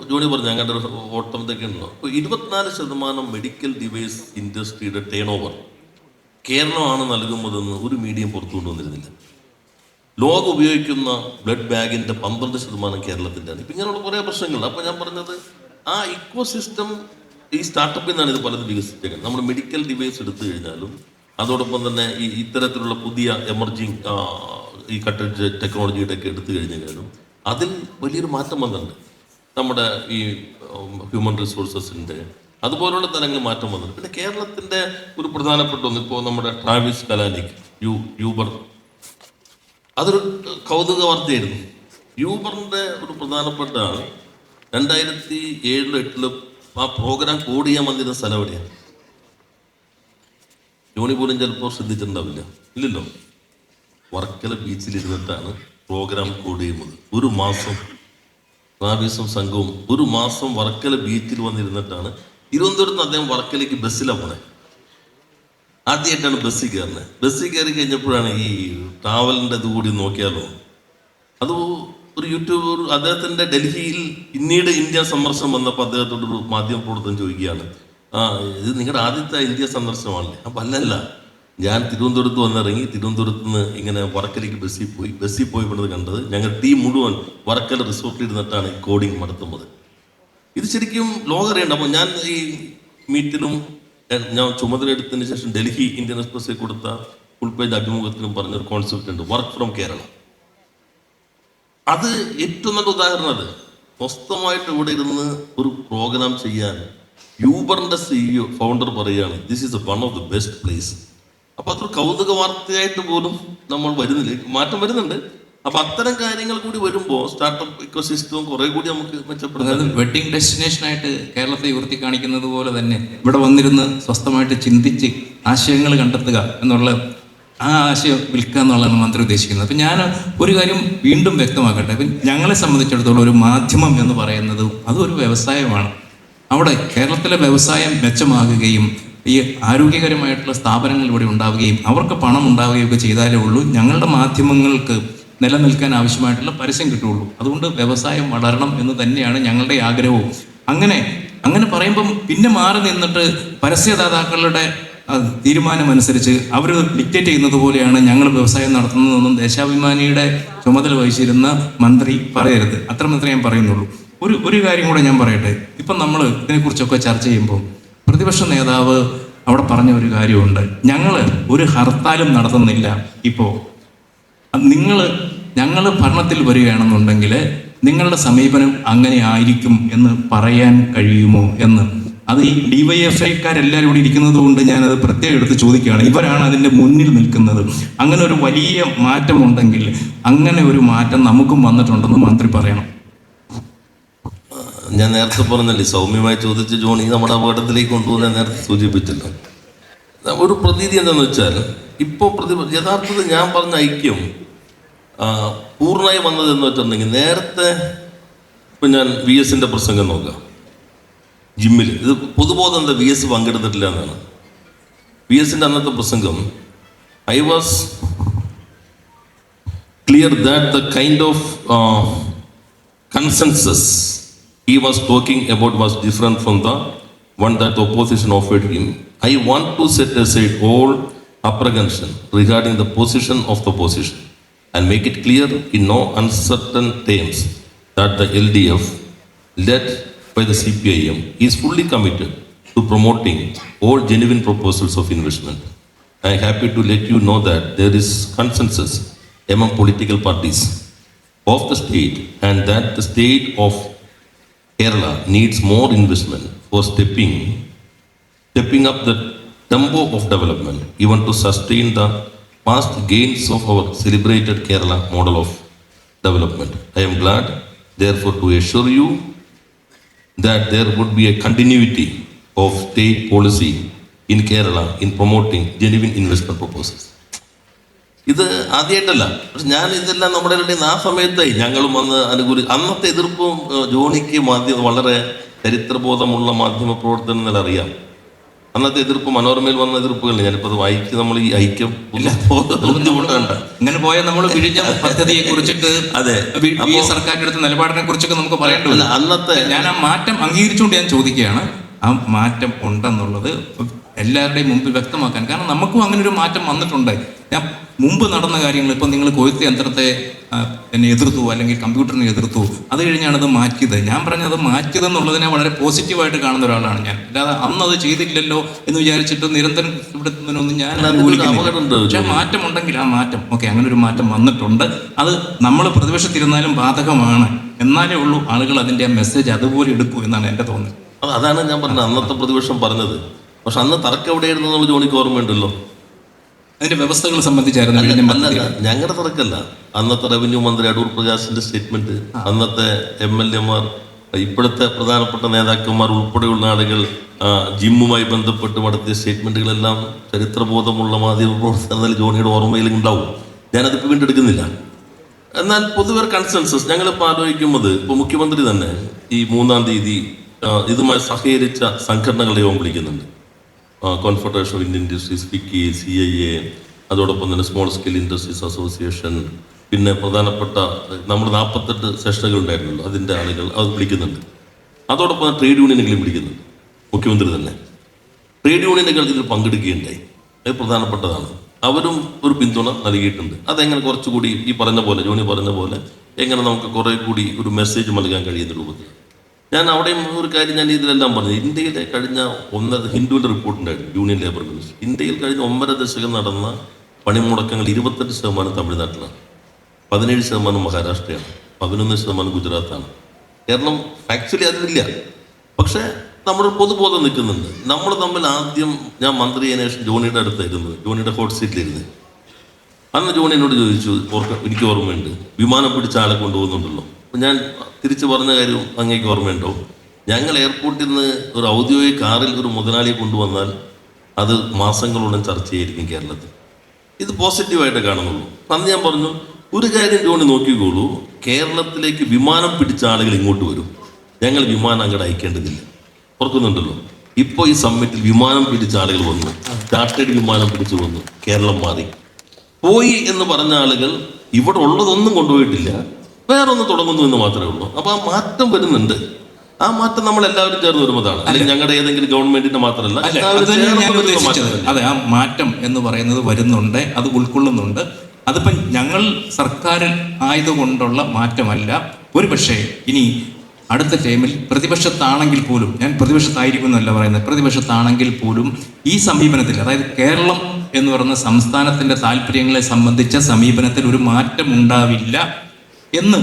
ജോണി പറഞ്ഞു അങ്ങനെ ഒരു ഓട്ടം ഇതൊക്കെ ഉണ്ടോ. ഇപ്പോൾ 24% മെഡിക്കൽ ഡിവൈസ് ഇൻഡസ്ട്രിയുടെ ടേൺ ഓവർ കേരളമാണ് നൽകുന്നതെന്ന് ഒരു മീഡിയം പുറത്തു കൊണ്ടുവന്നിരുന്നില്ല. ലോകം ഉപയോഗിക്കുന്ന ബ്ലഡ് ബാഗിൻ്റെ 12% കേരളത്തിൻ്റെയാണ്. ഇപ്പം ഇങ്ങനെയുള്ള കുറേ പ്രശ്നങ്ങളുണ്ട്. അപ്പോൾ ഞാൻ പറഞ്ഞത് ആ ഇക്കോ സിസ്റ്റം ഈ സ്റ്റാർട്ടപ്പിൽ നിന്നാണ് ഇത് പലതും വികസിച്ചേക്കുന്നത്. നമ്മൾ മെഡിക്കൽ ഡിവൈസ് എടുത്തു കഴിഞ്ഞാലും അതോടൊപ്പം തന്നെ ഈ ഇത്തരത്തിലുള്ള പുതിയ എമർജിങ് ഈ കട്ടേജ് ടെക്നോളജിയുടെ ഒക്കെ എടുത്തു കഴിഞ്ഞാലും അതിൽ വലിയൊരു മാറ്റം വന്നിട്ടുണ്ട്. നമ്മുടെ ഈ ഹ്യൂമൻ റിസോഴ്സസിൻ്റെ അതുപോലുള്ള തലങ്ങളിൽ മാറ്റം വന്നിട്ടുണ്ട്. പിന്നെ കേരളത്തിൻ്റെ ഒരു പ്രധാനപ്പെട്ട ഒന്ന് ഇപ്പോൾ നമ്മുടെ ട്രാവിസ് കലാനിക് യൂബർ, അതൊരു കൗതുക വാർത്തയായിരുന്നു. യൂബറിൻ്റെ ഒരു പ്രധാനപ്പെട്ട 2007-08 ആ പ്രോഗ്രാം കോഡ് ചെയ്യാൻ വന്നിരുന്ന സ്ഥലം എവിടെയാണ്? ജോണി പോലും ചിലപ്പോൾ ശ്രദ്ധിച്ചിട്ടുണ്ടാവില്ല. ഇല്ലല്ലോ. വർക്കല ബീച്ചിലിരുന്നിട്ടാണ് പ്രോഗ്രാം കോഡ് ചെയ്യുന്നത്. ഒരു മാസം ട്രാവിസും സംഘവും ഒരു മാസം വർക്കല ബീച്ചിൽ വന്നിരുന്നിട്ടാണ്. തിരുവനന്തപുരത്ത് നിന്ന് അദ്ദേഹം വർക്കലേക്ക് ബസ്സിലാണ് പോണേ. ആദ്യമായിട്ടാണ് ബസ്സിൽ കയറുന്നത്. ബസ്സിൽ കയറി കഴിഞ്ഞപ്പോഴാണ് ഈ ട്രാവലിൻ്റെ ഇത് കൂടി നോക്കിയാലോ, അത് ഒരു യൂട്യൂബർ അദ്ദേഹത്തിൻ്റെ ഡൽഹിയിൽ പിന്നീട് ഇന്ത്യ സന്ദർശനം വന്നപ്പോൾ അദ്ദേഹത്തോടൊരു മാധ്യമ പ്രവർത്തനം ചോദിക്കുകയാണ്, ഇത് നിങ്ങളുടെ ആദ്യത്തെ ഇന്ത്യ സന്ദർശനമാണല്ലേ? അപ്പം അല്ലല്ല, ഞാൻ തിരുവനന്തപുരത്ത് വന്നിറങ്ങി തിരുവനന്തപുരത്ത് നിന്ന് ഇങ്ങനെ വർക്കലേക്ക് ബസ്സിൽ പോയി പെടുന്നത് കണ്ടത് ഞങ്ങൾ ടീം മുഴുവൻ വർക്കല റിസോർട്ടിൽ ഇരുന്നിട്ടാണ് ഈ കോഡിങ് നടത്തുന്നത്. ഇത് ശരിക്കും ലോകം അറിയണ്ട. അപ്പോൾ ഞാൻ ഈ മീറ്റിലും ഞാൻ ചുമതല എടുത്തതിന് ശേഷം ഡൽഹി ഇന്ത്യൻ എക്സ്പ്രസ്സിൽ കൊടുത്ത ഫുൾ പേജ് അഭിമുഖത്തിലും പറഞ്ഞൊരു കോൺസെപ്റ്റ് ഉണ്ട്, വർക്ക് ഫ്രം കേരള. അത് ഏറ്റവും നല്ല ഉദാഹരണം. അത് സ്വസ്ഥമായിട്ട് ഇവിടെ ഇരുന്ന് ഒരു പ്രോഗ്രാം ചെയ്യാൻ യൂബറിൻ്റെ CEO ഫൗണ്ടർ പറയുകയാണ്, this is one of the best place. അപ്പോൾ അതൊരു കൗതുക വാർത്തയായിട്ട് പോലും നമ്മൾ വരുന്നില്ല, മാറ്റം വരുന്നുണ്ട്. അപ്പൊ അത്തരം കാര്യങ്ങൾ കൂടി വരുമ്പോൾ സ്റ്റാർട്ടപ്പ് ഇക്കോസിസ്റ്റവും കുറെ കൂടി നമുക്ക് മെച്ചപ്പെടുന്നത്. വെഡിങ് ഡെസ്റ്റിനേഷനായിട്ട് കേരളത്തെ ഉയർത്തി കാണിക്കുന്നത് പോലെ തന്നെ ഇവിടെ വന്നിരുന്ന് സ്വസ്ഥമായിട്ട് ചിന്തിച്ച് ആശയങ്ങൾ കണ്ടെത്തുക എന്നുള്ള ആ ആശയം വിൽക്കുക എന്നുള്ളതാണ് മന്ത്രി ഉദ്ദേശിക്കുന്നത്. അപ്പം ഞാൻ ഒരു കാര്യം വീണ്ടും വ്യക്തമാക്കട്ടെ. ഇപ്പം ഞങ്ങളെ സംബന്ധിച്ചിടത്തോളം ഒരു മാധ്യമം എന്ന് പറയുന്നത് അതൊരു വ്യവസായമാണ്. അവിടെ കേരളത്തിലെ വ്യവസായം മെച്ചമാകുകയും ഈ ആരോഗ്യകരമായിട്ടുള്ള സ്ഥാപനങ്ങൾ ഇവിടെ ഉണ്ടാവുകയും അവർക്ക് പണം ഉണ്ടാവുകയും ഒക്കെ ചെയ്താലേ ഉള്ളൂ ഞങ്ങളുടെ മാധ്യമങ്ങൾക്ക് നിലനിൽക്കാൻ ആവശ്യമായിട്ടുള്ള പരസ്യം കിട്ടുകയുള്ളൂ. അതുകൊണ്ട് വ്യവസായം വളരണം എന്ന് തന്നെയാണ് ഞങ്ങളുടെ ആഗ്രഹവും. അങ്ങനെ പറയുമ്പം പിന്നെ മാറി നിന്നിട്ട് പരസ്യദാതാക്കളുടെ തീരുമാനമനുസരിച്ച് അവർ ഡിക്റ്റേറ്റ് ചെയ്യുന്നത് പോലെയാണ് ഞങ്ങൾ വ്യവസായം നടത്തുന്നതെന്നും ദേശാഭിമാനിയുടെ ചുമതല വഹിച്ചിരുന്ന മന്ത്രി പറയരുത്. അത്രമാത്രമേ ഞാൻ പറയുന്നുള്ളൂ. ഒരു കാര്യം കൂടെ ഞാൻ പറയട്ടെ. ഇപ്പം നമ്മൾ ഇതിനെക്കുറിച്ചൊക്കെ ചർച്ച ചെയ്യുമ്പോൾ പ്രതിപക്ഷ നേതാവ് അവിടെ പറഞ്ഞ ഒരു കാര്യമുണ്ട്, ഞങ്ങൾ ഒരു ഹർത്താലും നടത്തുന്നില്ല. ഇപ്പോൾ ഞങ്ങൾ ഭരണത്തിൽ വരികയാണെന്നുണ്ടെങ്കിൽ നിങ്ങളുടെ സമീപനം അങ്ങനെ ആയിരിക്കും എന്ന് പറയാൻ കഴിയുമോ എന്ന്. അത് ഈ DYFIക്കാരെല്ലാവരും കൂടി ഇരിക്കുന്നത് കൊണ്ട് ഞാനത് പ്രത്യേകം എടുത്ത് ചോദിക്കുകയാണ്. ഇവരാണ് അതിൻ്റെ മുന്നിൽ നിൽക്കുന്നത്. അങ്ങനെ ഒരു വലിയ മാറ്റമുണ്ടെങ്കിൽ അങ്ങനെ ഒരു മാറ്റം നമുക്കും വന്നിട്ടുണ്ടെന്ന് മന്ത്രി പറയണം. ഞാൻ നേരത്തെ പറഞ്ഞല്ലേ, സൗമ്യമായി ചോദിച്ച ജോണി നമ്മുടെ അപകടത്തിലേക്ക് കൊണ്ടുപോകാൻ നേരത്തെ സൂചിപ്പിച്ചില്ല. ഒരു പ്രതീതി എന്താണെന്ന് വെച്ചാൽ ഇപ്പോൾ യഥാർത്ഥത്തിൽ ഞാൻ പറഞ്ഞ ഐക്യം പൂർണ്ണമായി വന്നതെന്ന് വെച്ചിട്ടുണ്ടെങ്കിൽ നേരത്തെ ഇപ്പം ഞാൻ VSൻ്റെ പ്രസംഗം നോക്കാം. ജിമ്മിൽ ഇത് പൊതുബോധം എന്താ VS പങ്കെടുത്തിട്ടില്ല എന്നാണ്. VSൻ്റെ അന്നത്തെ പ്രസംഗം, I was clear that the kind of consensus he was talking about was different from the one that the opposition offered him. I want to set aside all apprehension regarding the position of the opposition and make it clear in no uncertain terms that the LDF, led by the CPIM, is fully committed to promoting all genuine proposals of investment. I am happy to let you know that there is consensus among political parties of the state and that the state of Kerala needs more investment for stepping up the tempo of development, even to sustain the past gains of our celebrated Kerala model of development. I am glad, therefore, to assure you that there would be a continuity of state policy in Kerala in promoting genuine investment proposals. ഇത് ആദ്യമായിട്ടല്ല. പക്ഷെ ഞാൻ ഇതെല്ലാം നമ്മുടെ ഇടയിൽ ആ സമയത്തായി ഞങ്ങളും വന്ന് അന്നത്തെ എതിർപ്പും ജോണിക്ക് വളരെ ചരിത്രബോധമുള്ള മാധ്യമ പ്രവർത്തനം എന്നല്ല അറിയാം. അന്നത്തെ എതിർപ്പ് മനോരമയിൽ വന്ന എതിർപ്പുകൾ ഞാനിപ്പോൾ അത് വായിച്ച് നമ്മൾ ഈ ഐക്യം ബുദ്ധിമുട്ടുണ്ട്. ഇങ്ങനെ പോയാൽ നമ്മൾ വിഴിഞ്ഞ പദ്ധതിയെ കുറിച്ചിട്ട് അതെ ഈ സർക്കാരിന്റെ അടുത്ത നിലപാടിനെ കുറിച്ചൊക്കെ നമുക്ക് പറയേണ്ടതില്ല. അന്നത്തെ ഞാൻ ആ മാറ്റം അംഗീകരിച്ചുകൊണ്ട് ഞാൻ ചോദിക്കുകയാണ്, ആ മാറ്റം ഉണ്ടെന്നുള്ളത് എല്ലാവരുടെയും മുമ്പിൽ വ്യക്തമാക്കാൻ. കാരണം നമുക്കും അങ്ങനെ ഒരു മാറ്റം വന്നിട്ടുണ്ട്. ഞാൻ മുമ്പ് നടന്ന കാര്യങ്ങൾ, ഇപ്പം നിങ്ങൾ കൊയ്ത്ത് യന്ത്രത്തെ എന്നെ എതിർത്തു, അല്ലെങ്കിൽ കമ്പ്യൂട്ടറിനെ എതിർത്തു, അത് കഴിഞ്ഞാണ് അത് മാറ്റിയത്. ഞാൻ പറഞ്ഞത് മാറ്റിയതെന്നുള്ളതിനെ വളരെ പോസിറ്റീവായിട്ട് കാണുന്ന ഒരാളാണ് ഞാൻ. അല്ലാതെ അന്ന് അത് ചെയ്തില്ലല്ലോ എന്ന് വിചാരിച്ചിട്ട് നിരന്തരം ഇവിടുന്നതിനൊന്നും ഞാൻ അനുകൂലിക്കുന്നില്ല. പക്ഷെ മാറ്റം ഉണ്ടെങ്കിൽ ആ മാറ്റം അങ്ങനെ ഒരു മാറ്റം വന്നിട്ടുണ്ട്. അത് നമ്മൾ പ്രതിപക്ഷത്തിരുന്നാലും ബാധകമാണ്. എന്നാലേ ഉള്ളൂ ആളുകൾ അതിൻ്റെ ആ മെസ്സേജ് അതുപോലെ എടുക്കൂ എന്നാണ് എൻ്റെ തോന്നൽ. അതാണ് ഞാൻ പറഞ്ഞത്, അന്നത്തെ പ്രതിപക്ഷം പറഞ്ഞത്. പക്ഷെ അന്ന് തർക്കം എവിടെയായിരുന്നു എന്നുള്ള ജോണിക്ക് ഓർമ്മയുണ്ടല്ലോ. അതിന്റെ വ്യവസ്ഥകൾ സംബന്ധിച്ചായിരുന്നു ഞങ്ങളുടെ തർക്കമല്ല. അന്നത്തെ റവന്യൂ മന്ത്രി അടൂർ പ്രകാശിന്റെ സ്റ്റേറ്റ്മെന്റ്, അന്നത്തെ MLA മാർ, ഇപ്പോഴത്തെ പ്രധാനപ്പെട്ട നേതാക്കന്മാർ ഉൾപ്പെടെയുള്ള ആളുകൾ ജിമ്മുമായി ബന്ധപ്പെട്ട് നടത്തിയ സ്റ്റേറ്റ്മെന്റുകളെല്ലാം ചരിത്രബോധമുള്ള മാധ്യമ പ്രവർത്തനത്തിൽ ജോണിയുടെ ഓർമ്മയിൽ ഉണ്ടാവും. ഞാനതിപ്പോൾ വീണ്ടെടുക്കുന്നില്ല. എന്നാൽ പൊതുവെ കൺസെൻസസ് ഞങ്ങളിപ്പോൾ ആലോചിക്കുന്നത്, ഇപ്പോൾ മുഖ്യമന്ത്രി തന്നെ ഈ 3-ാം തീയതി ഇതുമായി സഹകരിച്ച സംഘടനകളെ യോഗം വിളിക്കുന്നുണ്ട്. Confederation of Indian industries, FICCI, CIA, അതോടൊപ്പം തന്നെ സ്മോൾ സ്കെയിൽ ഇൻഡസ്ട്രീസ് അസോസിയേഷൻ, പിന്നെ പ്രധാനപ്പെട്ട നമ്മൾ 48 സെഷനുകൾ ഉണ്ടായിരുന്നല്ലോ, അതിൻ്റെ ആളുകൾ അത് വിളിക്കുന്നുണ്ട്. അതോടൊപ്പം ട്രേഡ് യൂണിയനുകളും വിളിക്കുന്നുണ്ട്. മുഖ്യമന്ത്രി തന്നെ ട്രേഡ് യൂണിയനുകൾ ഇതിൽ പങ്കെടുക്കുകയുണ്ടായി. അത് പ്രധാനപ്പെട്ടതാണ്. അവരും ഒരു പിന്തുണ നൽകിയിട്ടുണ്ട്. അതെങ്ങനെ കുറച്ചുകൂടി ഈ പറഞ്ഞ പോലെ, ജോണി പറഞ്ഞ പോലെ, എങ്ങനെ നമുക്ക് കുറേ കൂടി ഒരു മെസ്സേജ് നൽകാൻ കഴിയുന്ന രൂപത്തിൽ ഞാൻ അവിടെയും ഒരു കാര്യം ഞാൻ ഇതിലെല്ലാം പറഞ്ഞു. ഇന്ത്യയിലെ കഴിഞ്ഞ ഹിന്ദുവിൻ്റെ റിപ്പോർട്ടുണ്ടായിരുന്നു, യൂണിയൻ ലേബർ മിനിസ്റ്റർ. ഇന്ത്യയിൽ കഴിഞ്ഞ 1.5 ദശകം നടന്ന പണിമുടക്കങ്ങൾ 28% തമിഴ്നാട്ടിലാണ്, 17% മഹാരാഷ്ട്രയാണ്, 11% ഗുജറാത്താണ്. കേരളം ആക്ച്വലി അതിലില്ല. പക്ഷേ നമ്മുടെ പൊതുബോധം നിൽക്കുന്നുണ്ട്. നമ്മൾ തമ്മിൽ ആദ്യം ഞാൻ മന്ത്രിയായ ശേഷം ജോണിയുടെ അടുത്തായിരുന്നു, ജോണിയുടെ ഹോട്ട് സീറ്റിലിരുന്ന്. അന്ന് ജോണി എന്നോട് ചോദിച്ചു, എനിക്ക് ഓർമ്മയുണ്ട്, വിമാനം പിടിച്ച ആളെ കൊണ്ടുപോകുന്നുണ്ടല്ലോ. അപ്പം ഞാൻ തിരിച്ചു പറഞ്ഞ കാര്യം അങ്ങേക്ക് ഓർമ്മയുണ്ടോ? ഞങ്ങൾ എയർപോർട്ടിൽ നിന്ന് ഒരു ഔദ്യോഗിക കാറിൽ ഒരു മുതലാളിയെ കൊണ്ടുവന്നാൽ അത് മാസങ്ങളോളം ചർച്ചയായിരിക്കും കേരളത്തിൽ. ഇത് പോസിറ്റീവായിട്ട് കാണുന്നുള്ളൂ. അന്ന് ഞാൻ പറഞ്ഞു, ഒരു കാര്യം ജോണി നോക്കിക്കോളൂ, കേരളത്തിലേക്ക് വിമാനം പിടിച്ച ആളുകൾ ഇങ്ങോട്ട് വരും, ഞങ്ങൾ വിമാനം അങ്ങോട്ട് അയക്കേണ്ടതില്ല. ഓർക്കുന്നുണ്ടല്ലോ, ഇപ്പോൾ ഈ സമ്മിറ്റിൽ വിമാനം പിടിച്ച ആളുകൾ വന്നു, ചാർട്ടേഡ് വിമാനം പിടിച്ചു വന്നു, കേരളം മാറി. പോയി എന്ന് പറഞ്ഞ ആളുകൾ ഇവിടെ ഉള്ളതൊന്നും കൊണ്ടുപോയിട്ടില്ല, വേറെ ഒന്ന് തുടങ്ങുന്നു എന്ന് മാത്രമേ ഉള്ളൂ. അപ്പൊ ആ മാറ്റം വരുന്നുണ്ട്. ആ മാറ്റം നമ്മൾ എല്ലാവരും ചേർന്ന് വരുന്നതാണ്. അല്ലെങ്കിൽ ഞങ്ങളുടെ ഏതെങ്കിലും ഗവൺമെന്റിന്റെ മാത്രമല്ല, അതെ, ആ മാറ്റം എന്ന് പറയുന്നത് വരുന്നുണ്ട്, അത് ഉൾക്കൊള്ളുന്നുണ്ട്. അതിപ്പം ഞങ്ങൾ സർക്കാർ ആയതുകൊണ്ടുള്ള മാറ്റമല്ല. ഒരു പക്ഷേ ഇനി അടുത്ത ടൈമിൽ പ്രതിപക്ഷത്താണെങ്കിൽ പോലും, ഞാൻ പ്രതിപക്ഷത്തായിരിക്കും എന്നല്ല പറയുന്നത്, പ്രതിപക്ഷത്താണെങ്കിൽ പോലും ഈ സമീപനത്തിൽ, അതായത് കേരളം എന്ന് പറയുന്ന സംസ്ഥാനത്തിന്റെ താല്പര്യങ്ങളെ സംബന്ധിച്ച സമീപനത്തിൽ ഒരു മാറ്റം ഉണ്ടാവില്ല എന്ന്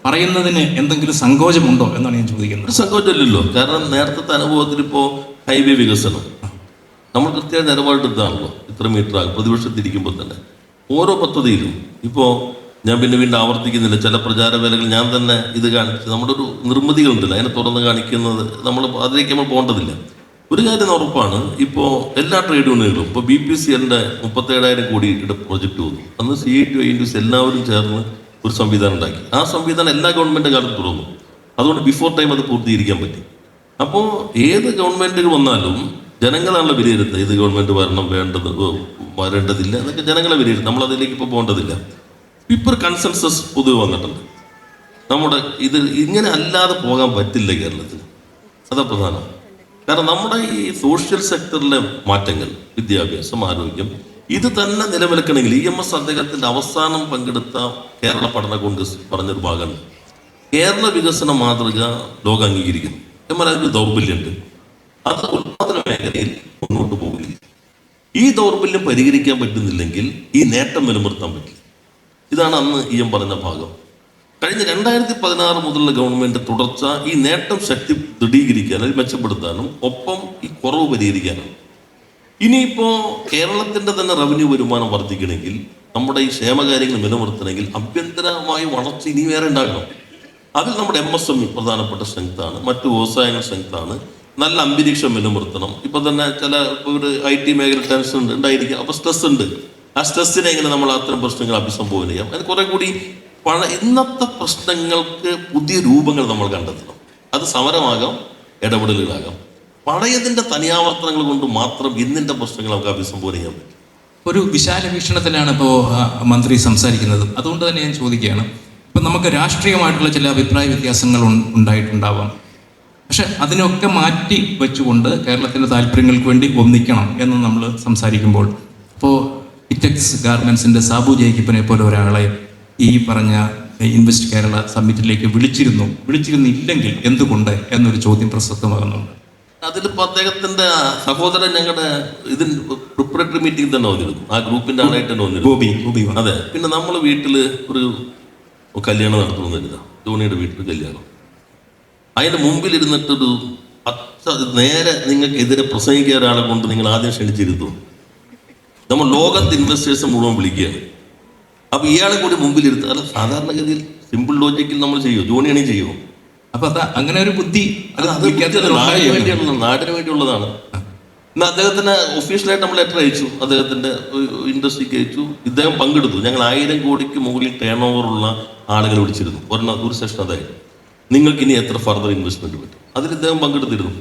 പറയുന്നതിന് എന്തെങ്കിലും സങ്കോചമുണ്ടോ എന്നാണ് ഞാൻ ചോദിക്കുന്നത്. സങ്കോചമില്ലല്ലോ. കാരണം നേരത്തെ അനുഭവത്തിൽ ഇപ്പോൾ ഹൈവേ വികസനം നമ്മൾ കൃത്യമായി നിലപാടെടുത്താണല്ലോ. ഇത്ര മീറ്റർ ആകും പ്രതിപക്ഷത്തിരിക്കുമ്പോൾ തന്നെ ഓരോ പദ്ധതിയിലും. ഇപ്പോൾ ഞാൻ വീണ്ടും ആവർത്തിക്കുന്നില്ല, ചില പ്രചാരവേലകൾ ഞാൻ തന്നെ ഇത് കാണിച്ച് നമ്മുടെ ഒരു നിർമ്മിതികളുണ്ടല്ലോ, അതിനെ തുറന്ന് കാണിക്കുന്നത് അതിലേക്ക് നമ്മൾ പോകേണ്ടതില്ല. ഒരു കാര്യം ഉറപ്പാണ്, ഇപ്പോൾ എല്ലാ ട്രേഡ് യൂണിയനുകളും ഇപ്പോൾ BPCLന്റെ 37,000 കോടിയുടെ പ്രോജക്റ്റ് വന്നു. അന്ന് CITIs എല്ലാവരും ചേർന്ന് ഒരു സംവിധാനം ഉണ്ടാക്കി. ആ സംവിധാനം എല്ലാ ഗവൺമെൻറ് കാലത്ത് തുറന്നു. അതുകൊണ്ട് ബിഫോർ ടൈം അത് പൂർത്തീകരിക്കാൻ പറ്റി. അപ്പോൾ ഏത് ഗവൺമെൻറ്റുകൾ വന്നാലും ജനങ്ങളാണല്ലോ വിലയിരുത്തുക, ഏത് ഗവൺമെൻറ് വരണം, വരേണ്ടതില്ല എന്നൊക്കെ ജനങ്ങളെ വിലയിരുത്തും. നമ്മളതിലേക്ക് ഇപ്പോൾ പോകേണ്ടതില്ല. ഇപ്പോൾ ഒരു കൺസെൻസസ് പൊതുവെ വന്നിട്ടുണ്ട്. നമ്മുടെ ഇത് ഇങ്ങനെ അല്ലാതെ പോകാൻ പറ്റില്ല കേരളത്തിൽ. അതാ പ്രധാനം. കാരണം നമ്മുടെ ഈ സോഷ്യൽ സെക്ടറിലെ മാറ്റങ്ങൾ, വിദ്യാഭ്യാസം, ആരോഗ്യം, ഇത് തന്നെ നിലനിൽക്കണമെങ്കിൽ EMS അദ്ദേഹത്തിൻ്റെ അവസാനം പങ്കെടുത്ത കേരള പഠന കോൺഗ്രസ് പറഞ്ഞൊരു ഭാഗമുണ്ട്. കേരള വികസന മാതൃക ലോകം അംഗീകരിക്കുന്നു. എന്നാൽ അതിന് ദൗർബല്യമുണ്ട്. അത് ഉത്പാദന മേഖലയിൽ മുന്നോട്ട് പോകില്ല. ഈ ദൗർബല്യം പരിഹരിക്കാൻ പറ്റുന്നില്ലെങ്കിൽ ഈ നേട്ടം നിലനിർത്താൻ പറ്റില്ല. ഇതാണ് അന്ന് EM പറഞ്ഞ ഭാഗം. കഴിഞ്ഞ 2016 മുതലുള്ള ഗവൺമെന്റ് തുടർച്ച ഈ നേട്ടം ശക്തി ദൃഢീകരിക്കാനും മെച്ചപ്പെടുത്താനും ഒപ്പം ഈ കുറവ് പരിഹരിക്കാനും. ഇനിയിപ്പോൾ കേരളത്തിൻ്റെ തന്നെ റവന്യൂ വരുമാനം വർദ്ധിക്കണമെങ്കിൽ, നമ്മുടെ ഈ ക്ഷേമകാര്യങ്ങൾ നിലനിർത്തണമെങ്കിൽ ആഭ്യന്തരമായ വളർച്ച ഇനി വേറെ ഉണ്ടാകണം. അതിൽ നമ്മുടെ MSME പ്രധാനപ്പെട്ട സ്ട്രെങ്ത്താണ്, മറ്റു വ്യവസായങ്ങൾ സ്ട്രെങ്ത്താണ്. നല്ല അന്തരീക്ഷം നിലനിർത്തണം. ഇപ്പം തന്നെ ചില ഒരു IT മേഖല ടെൻഷൻ ഉണ്ടായിരിക്കും, അപ്പോൾ സ്ട്രെസ് ഉണ്ട്. ആ സ്ട്രെസ്സിനെ എങ്ങനെ നമ്മൾ അത്തരം പ്രശ്നങ്ങൾ അഭിസംബോധന ചെയ്യാം, അത് കുറെ കൂടി ഇന്നത്തെ പ്രശ്നങ്ങൾക്ക് പുതിയ രൂപങ്ങൾ നമ്മൾ കണ്ടെത്തണം. അത് സമരമാകാം, ഇടപെടലുകളാകാം. പഴയതിൻ്റെ തനിയാവർത്തനങ്ങൾ കൊണ്ട് മാത്രം ഇന്നിൻ്റെ പ്രശ്നങ്ങൾ നമുക്ക് അഭിസംബോധന ചെയ്യാൻ പറ്റും. ഒരു വിശാല വീക്ഷണത്തിലാണ് ഇപ്പോൾ മന്ത്രി സംസാരിക്കുന്നത്. അതുകൊണ്ട് തന്നെ ഞാൻ ചോദിക്കുകയാണ്, ഇപ്പം നമുക്ക് രാഷ്ട്രീയമായിട്ടുള്ള ചില അഭിപ്രായ വ്യത്യാസങ്ങൾ ഉണ്ടായിട്ടുണ്ടാവാം. പക്ഷെ അതിനൊക്കെ മാറ്റി വെച്ചുകൊണ്ട് കേരളത്തിൻ്റെ താല്പര്യങ്ങൾക്ക് വേണ്ടി ഒന്നിക്കണം എന്ന് നമ്മൾ സംസാരിക്കുമ്പോൾ, ഇപ്പോൾ ഇറ്റെക്സ് ഗാർമെൻസിൻ്റെ സാബു ജേക്കബിനെ പോലെ ഒരാളെ ഈ പറഞ്ഞ ഇൻവെസ്റ്റ് കേരള സമ്മിറ്റിലേക്ക് വിളിച്ചിരുന്നില്ലെങ്കിൽ എന്തുകൊണ്ട് എന്നൊരു ചോദ്യം പ്രസക്തമാകുന്നുണ്ട്. അതിലിപ്പോൾ അദ്ദേഹത്തിന്റെ സഹോദരൻ ഞങ്ങളുടെ ഇതിന് പ്രിപ്പറേറ്ററി മീറ്റിംഗ് തന്നെ വന്നിരുന്നു, ആ ഗ്രൂപ്പിന്റെ ആളായിട്ട് തന്നെ വന്നിരുന്നു. അതെ. പിന്നെ നമ്മൾ വീട്ടിൽ ഒരു കല്യാണം നടത്തണമെന്നില്ല, ധോണിയുടെ വീട്ടിൽ കല്യാണം. അതിന്റെ മുമ്പിൽ ഇരുന്നിട്ടൊരു നേരെ നിങ്ങൾക്ക് എതിരെ പ്രസംഗിക്കുക ഒരാളെ കൊണ്ട് നിങ്ങൾ ആദ്യം ക്ഷണിച്ചിരുന്നു. നമ്മൾ ലോകത്ത് ഇൻവെസ്റ്റേഴ്സ് മുഴുവൻ വിളിക്കുകയാണ്. അപ്പൊ ഇയാളെ കൂടി മുമ്പിലിരുത്ത്. അല്ല, സാധാരണഗതിയിൽ സിമ്പിൾ ലോജിക്കിൽ നമ്മൾ ചെയ്യുമോ? ജോണിയാണി ചെയ്യുമോ? അപ്പൊ അങ്ങനെ ഒരു ബുദ്ധി നാടിന് വേണ്ടിയുള്ളതാണ്. ഇന്ന് അദ്ദേഹത്തിന് ഒഫീഷ്യലായിട്ട് നമ്മൾ ലെറ്റർ അയച്ചു, അദ്ദേഹത്തിന്റെ ഇൻഡസ്ട്രിക്ക് അയച്ചു. ഇദ്ദേഹം പങ്കെടുത്തു. ഞങ്ങൾ 1000 കോടിക്ക് മുകളിൽ ടേൺ ഓവറുള്ള ആളുകൾ വിളിച്ചിരുന്നു. ഒരു സെഷൻ അതായത് നിങ്ങൾക്ക് ഇനി എത്ര ഫർദർ ഇൻവെസ്റ്റ്മെന്റ് പറ്റും, അതിൽ ഇദ്ദേഹം പങ്കെടുത്തിരുന്നു.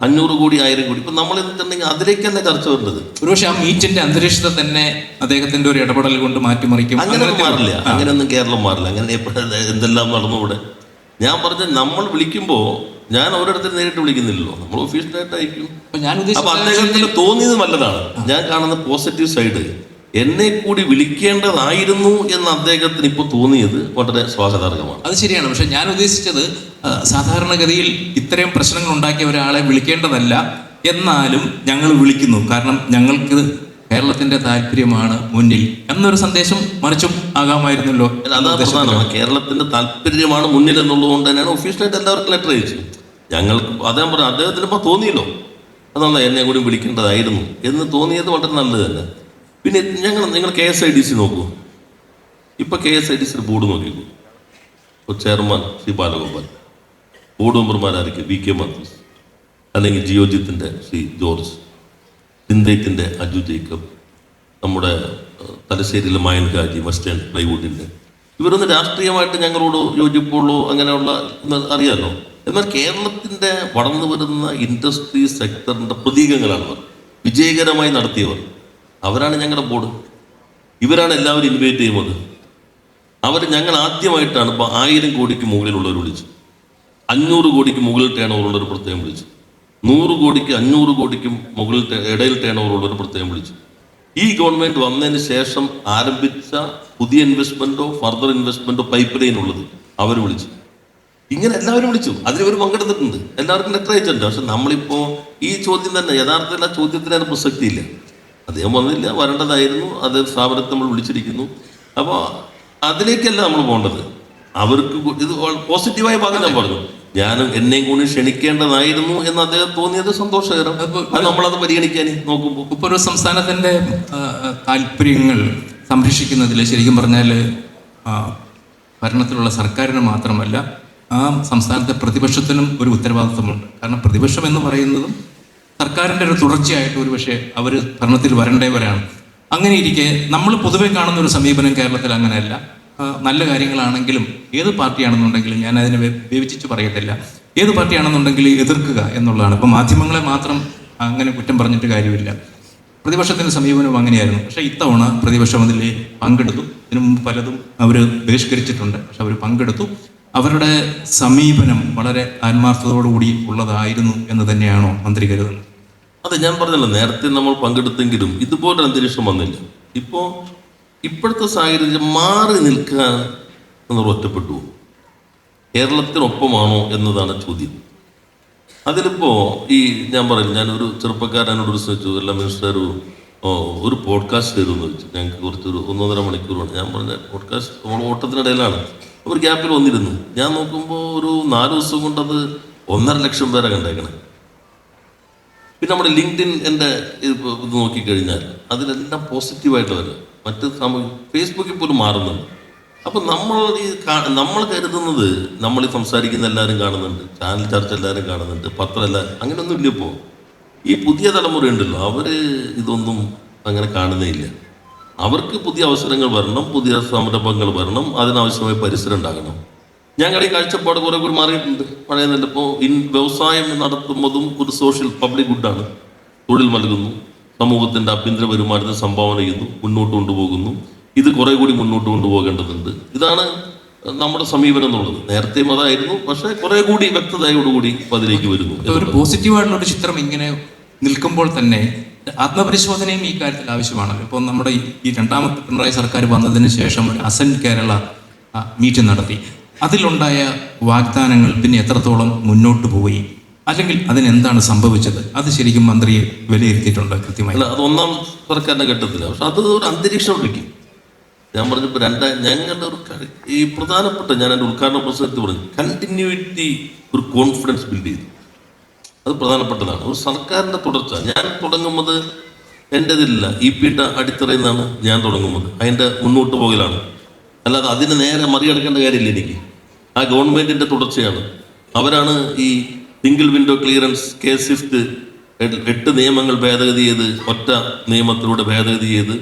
500 കോടി 1000 കോടി. ഇപ്പൊ നമ്മൾ എന്നിട്ടുണ്ടെങ്കിൽ അതിലേക്ക് തന്നെ ചർച്ച വരുന്നത്. ഒരുപക്ഷെ ആ മീറ്റിന്റെ അന്തരീക്ഷത്തെ തന്നെ അദ്ദേഹത്തിന്റെ ഒരു ഇടപെടൽ കൊണ്ട് മാറ്റിമറിക്കും. അങ്ങനെയൊന്നും മാറില്ല, അങ്ങനെയൊന്നും കേരളം മാറില്ല. അങ്ങനെ എന്തെല്ലാം നടന്നുകൂടെ? ഞാൻ പറഞ്ഞ നമ്മൾ വിളിക്കുമ്പോൾ ഞാൻ ഒരിടത്തും നേരിട്ട് വിളിക്കുന്നില്ലല്ലോ, നമ്മൾ ഒഫീഷ്യലായിട്ട് അയക്കും. അപ്പൊ അദ്ദേഹത്തിന് തോന്നിയത് നല്ലതാണ്. ഞാൻ കാണുന്ന പോസിറ്റീവ് സൈഡ്, എന്നെ കൂടി വിളിക്കേണ്ടതായിരുന്നു എന്ന് അദ്ദേഹത്തിന് ഇപ്പോൾ തോന്നിയത് വളരെ സ്വാഗതാർഹമാണ്. അത് ശരിയാണ്. പക്ഷെ ഞാൻ ഉദ്ദേശിച്ചത് സാധാരണഗതിയിൽ ഇത്രയും പ്രശ്നങ്ങൾ ഉണ്ടാക്കിയ ഒരാളെ വിളിക്കേണ്ടതല്ല, എന്നാലും ഞങ്ങൾ വിളിക്കുന്നു, കാരണം ഞങ്ങൾക്ക് കേരളത്തിന്റെ താല്പര്യമാണ് മുന്നിൽ എന്നൊരു സന്ദേശം മറിച്ചും ആകാമായിരുന്നല്ലോ. അതാണ് പ്രധാനമാണ്, കേരളത്തിന്റെ താല്പര്യമാണ് മുന്നിൽ എന്നുള്ളത് കൊണ്ട് തന്നെയാണ് ഒഫീഷ്യലായിട്ട് എല്ലാവർക്കും ലെറ്റർ അയച്ചു. ഞങ്ങൾക്ക് അദ്ദേഹം പറഞ്ഞു, അദ്ദേഹത്തിന് ഇപ്പോൾ തോന്നിയല്ലോ അതാണ് എന്നെ കൂടി വിളിക്കേണ്ടതായിരുന്നു എന്ന് തോന്നിയത് വളരെ നല്ലത് തന്നെ. പിന്നെ നിങ്ങൾ KSIDC നോക്കൂ. ഇപ്പൊ KSIDC ബോർഡ് നോക്കിക്കൂ. ഇപ്പോൾ ചെയർമാൻ ശ്രീ ബാലഗോപാൽ, ബോർഡ് മെമ്പർമാരായിരിക്കും VK മാത്യൂസ്, അല്ലെങ്കിൽ ജിയോജിത്തിന്റെ ശ്രീ ജോർജ്, സിന്തേറ്റിന്റെ അജു ജേക്കബ്, നമ്മുടെ തലശ്ശേരിയിലെ മായൻ ഹാജി, വെസ്റ്റേൺ പ്ലൈവുഡിന്റെ. ഇവരൊന്നും രാഷ്ട്രീയമായിട്ട് ഞങ്ങളോട് യോജിപ്പുള്ളൂ അങ്ങനെയുള്ള അറിയാമല്ലോ. എന്നാൽ കേരളത്തിന്റെ വളർന്നു വരുന്ന ഇൻഡസ്ട്രി സെക്ടറിന്റെ പ്രതീകങ്ങളാണ് അവർ, വിജയകരമായി നടത്തിയവർ. അവരാണ് ഞങ്ങളുടെ ബോർഡ്. ഇവരാണ് എല്ലാവരും ഇൻവൈറ്റ് ചെയ്യുന്നത്. ഞങ്ങൾ ആദ്യമായിട്ടാണ് ഇപ്പോൾ 1000 കോടിക്ക് മുകളിലുള്ളവർ വിളിച്ചു, 500 കോടിക്ക് മുകളിൽ ടേൺ ഓവറുള്ളവർ പ്രത്യേകം വിളിച്ചു, 100 കോടിക്ക് 500 കോടിക്കും മുകളിൽ ഇടയിൽ ടേൺ ഓവറുള്ളവർ പ്രത്യേകം വിളിച്ചു. ഈ ഗവൺമെന്റ് വന്നതിന് ശേഷം ആരംഭിച്ച പുതിയ ഇൻവെസ്റ്റ്മെന്റോ ഫർദർ ഇൻവെസ്റ്റ്മെന്റോ പൈപ്പ് ലൈൻ ഉള്ളത് അവർ വിളിച്ചു. ഇങ്ങനെ എല്ലാവരും വിളിച്ചു, അതിലവർ പങ്കെടുത്തിട്ടുണ്ട്, എല്ലാവർക്കും ലെറ്റർ അയച്ചിട്ടുണ്ട്. പക്ഷെ നമ്മളിപ്പോൾ ഈ ചോദ്യം തന്നെ യഥാർത്ഥത്തിൽ ആ ചോദ്യത്തിന് അതിന് പ്രസക്തിയില്ല. അദ്ദേഹം വന്നില്ല, വരേണ്ടതായിരുന്നു, അത് സ്ഥാപനത്തെ നമ്മൾ വിളിച്ചിരിക്കുന്നു. അപ്പോൾ അതിലേക്കല്ല നമ്മൾ പോകേണ്ടത്. അവർക്ക് ഇത് പോസിറ്റീവായ ഭാഗം ഞാൻ പറഞ്ഞു, എന്നെയും കൂടി ക്ഷണിക്കേണ്ടതായിരുന്നു എന്ന് അദ്ദേഹം തോന്നിയത് സന്തോഷകരം. അത് നമ്മളത് പരിഗണിക്കാൻ നോക്കുമ്പോൾ ഇപ്പോൾ ഒരു സംസ്ഥാനത്തിൻ്റെ താല്പര്യങ്ങൾ സംരക്ഷിക്കുന്നതിൽ ശരിക്കും പറഞ്ഞാൽ ഭരണത്തിലുള്ള സർക്കാരിന് മാത്രമല്ല, ആ സംസ്ഥാനത്തെ പ്രതിപക്ഷത്തിനും ഒരു ഉത്തരവാദിത്വമുണ്ട്. കാരണം പ്രതിപക്ഷം എന്ന് പറയുന്നതും സർക്കാരിൻ്റെ ഒരു തുടർച്ചയായിട്ട് ഒരു പക്ഷേ അവർ ഭരണത്തിൽ വരേണ്ടവരാണ്. അങ്ങനെ ഇരിക്കെ നമ്മൾ പൊതുവെ കാണുന്ന ഒരു സമീപനം കേരളത്തിൽ അങ്ങനെയല്ല. നല്ല കാര്യങ്ങളാണെങ്കിലും ഏത് പാർട്ടിയാണെന്നുണ്ടെങ്കിലും, ഞാൻ അതിനെ വിവേചിച്ച് പറയത്തില്ല, ഏത് പാർട്ടിയാണെന്നുണ്ടെങ്കിലും എതിർക്കുക എന്നുള്ളതാണ്. ഇപ്പം മാധ്യമങ്ങളെ മാത്രം അങ്ങനെ കുറ്റം പറഞ്ഞിട്ട് കാര്യമില്ല. പ്രതിപക്ഷത്തിൻ്റെ സമീപനവും അങ്ങനെയായിരുന്നു. പക്ഷേ ഇത്തവണ പ്രതിപക്ഷം അതിൽ പങ്കെടുത്തു. ഇതിനു മുമ്പ് പലതും അവർ ബഹിഷ്കരിച്ചിട്ടുണ്ട്, പക്ഷെ അവർ പങ്കെടുത്തു. അവരുടെ സമീപനം വളരെ ആത്മാർത്ഥതയോടുകൂടി ഉള്ളതായിരുന്നു എന്ന് തന്നെയാണോ മന്ത്രി കരുതുന്നത്? അതെ, ഞാൻ പറഞ്ഞല്ലോ, നേരത്തെ നമ്മൾ പങ്കെടുത്തെങ്കിലും ഇതുപോലെ അന്തരീക്ഷം വന്നില്ല. ഇപ്പോഴത്തെ സാഹചര്യം മാറി നിൽക്കാൻ എന്നവർ ഒറ്റപ്പെട്ടു. കേരളത്തിനൊപ്പമാണോ എന്നതാണ് ചോദ്യം. അതിലിപ്പോൾ ഞാൻ പറയില്ല, ഞാനൊരു ചെറുപ്പക്കാരനോട് ചോദിച്ചു, എല്ലാ മിനിസ്റ്റർ ഒരു പോഡ്കാസ്റ്റ് തരുമെന്ന് വെച്ചു. ഞങ്ങൾക്ക് കുറച്ചൊരു 1.5 മണിക്കൂറാണ്. ഞാൻ പറഞ്ഞ പോഡ്കാസ്റ്റ് നമ്മൾ ഓട്ടത്തിനിടയിലാണ്, ഒരു ഗ്യാപ്പിൽ വന്നിരുന്നു. ഞാൻ നോക്കുമ്പോൾ ഒരു 4 ദിവസം കൊണ്ട് അത് 1.5 ലക്ഷം പേരെ കണ്ടേക്കണേ. പിന്നെ നമ്മുടെ ലിങ്ക്ഡിൻ എൻ്റെ ഇത് നോക്കിക്കഴിഞ്ഞാൽ അതിലെല്ലാം പോസിറ്റീവായിട്ട് വരും. മറ്റ് ഫേസ്ബുക്കിൽ പോലും മാറുന്നുണ്ട്. അപ്പം നമ്മൾ കരുതുന്നത് നമ്മൾ സംസാരിക്കുന്ന എല്ലാവരും കാണുന്നുണ്ട്, ചാനൽ ചർച്ച എല്ലാവരും കാണുന്നുണ്ട്, പത്രം എല്ലാവരും, അങ്ങനെയൊന്നും ഇല്ല. ഇപ്പോൾ ഈ പുതിയ തലമുറ ഉണ്ടല്ലോ, അവർ ഇതൊന്നും അങ്ങനെ കാണുന്നേ ഇല്ല. അവർക്ക് പുതിയ അവസരങ്ങൾ വരണം, പുതിയ സംരംഭങ്ങൾ വരണം, അതിനാവശ്യമായ പരിസരം ഉണ്ടാകണം. ഞങ്ങളുടെ ഈ കാഴ്ചപ്പാട് കുറെ കൂടി മാറിയിട്ടുണ്ട്. പഴയ നല്ല ഇപ്പോൾ വ്യവസായം നടത്തുന്നതും ഒരു സോഷ്യൽ പബ്ലിക് ഗുഡാണ്. തൊഴിൽ നൽകുന്നു, സമൂഹത്തിൻ്റെ ആഭ്യന്തര വരുമാനത്തിന് സംഭാവന ചെയ്യുന്നു, മുന്നോട്ട് കൊണ്ടുപോകുന്നു. ഇത് കുറെ കൂടി മുന്നോട്ട് കൊണ്ടുപോകേണ്ടതുണ്ട്. ഇതാണ് നമ്മുടെ സമീപനം എന്നുള്ളത്. നേരത്തെയും അതായിരുന്നു, പക്ഷേ കുറെ കൂടി വ്യക്തതയോടുകൂടി അതിലേക്ക് വരുന്നു. ഒരു പോസിറ്റീവായിട്ടുള്ള ഒരു ചിത്രം ഇങ്ങനെ നിൽക്കുമ്പോൾ തന്നെ ആത്മപരിശോധനയും ഈ കാര്യത്തിൽ ആവശ്യമാണല്ലോ. ഇപ്പോൾ നമ്മുടെ ഈ രണ്ടാമത്തെ പിണറായി സർക്കാർ വന്നതിന് ശേഷം ഒരു അസെന്റ് കേരള മീറ്റ് നടത്തി. അതിലുണ്ടായ വാഗ്ദാനങ്ങൾ പിന്നെ എത്രത്തോളം മുന്നോട്ട് പോയി, അല്ലെങ്കിൽ അതിനെന്താണ് സംഭവിച്ചത്, അത് ശരിക്കും മന്ത്രിയെ വിലയിരുത്തിയിട്ടുണ്ട് കൃത്യമായി? അല്ല, അത് ഒന്നാം സർക്കാരിന്റെ ഘട്ടത്തില്ല. പക്ഷെ അത് ഒരു അന്തരീക്ഷം ഒരുക്കി. ഞാൻ പറഞ്ഞപ്പോൾ ഞങ്ങളുടെ ഒരു ഈ പ്രധാനപ്പെട്ട, ഞാൻ എൻ്റെ ഉദ്ഘാടന പ്രസംഗത്തിൽ പറഞ്ഞു, കണ്ടിന്യൂറ്റി, ഒരു കോൺഫിഡൻസ് ബിൽഡ് ചെയ്തു. അത് പ്രധാനപ്പെട്ടതാണ്. ഒരു സർക്കാരിൻ്റെ തുടർച്ച. ഞാൻ തുടങ്ങുന്നത് എൻ്റെതില്ല, EPയുടെ അടിത്തറയിൽ നിന്നാണ് ഞാൻ തുടങ്ങുന്നത്. അതിൻ്റെ മുന്നോട്ട് പോകലാണ്. അല്ലാതെ അതിന് നേരെ മറികടക്കേണ്ട കാര്യമില്ല എനിക്ക്. ആ ഗവൺമെൻറ്റിൻ്റെ തുടർച്ചയാണ്. അവരാണ് ഈ single window clearance, case Swift 8 നിയമങ്ങൾ ഭേദഗതി ചെയ്ത്, ഒറ്റ നിയമത്തിലൂടെ ഭേദഗതി ചെയ്ത്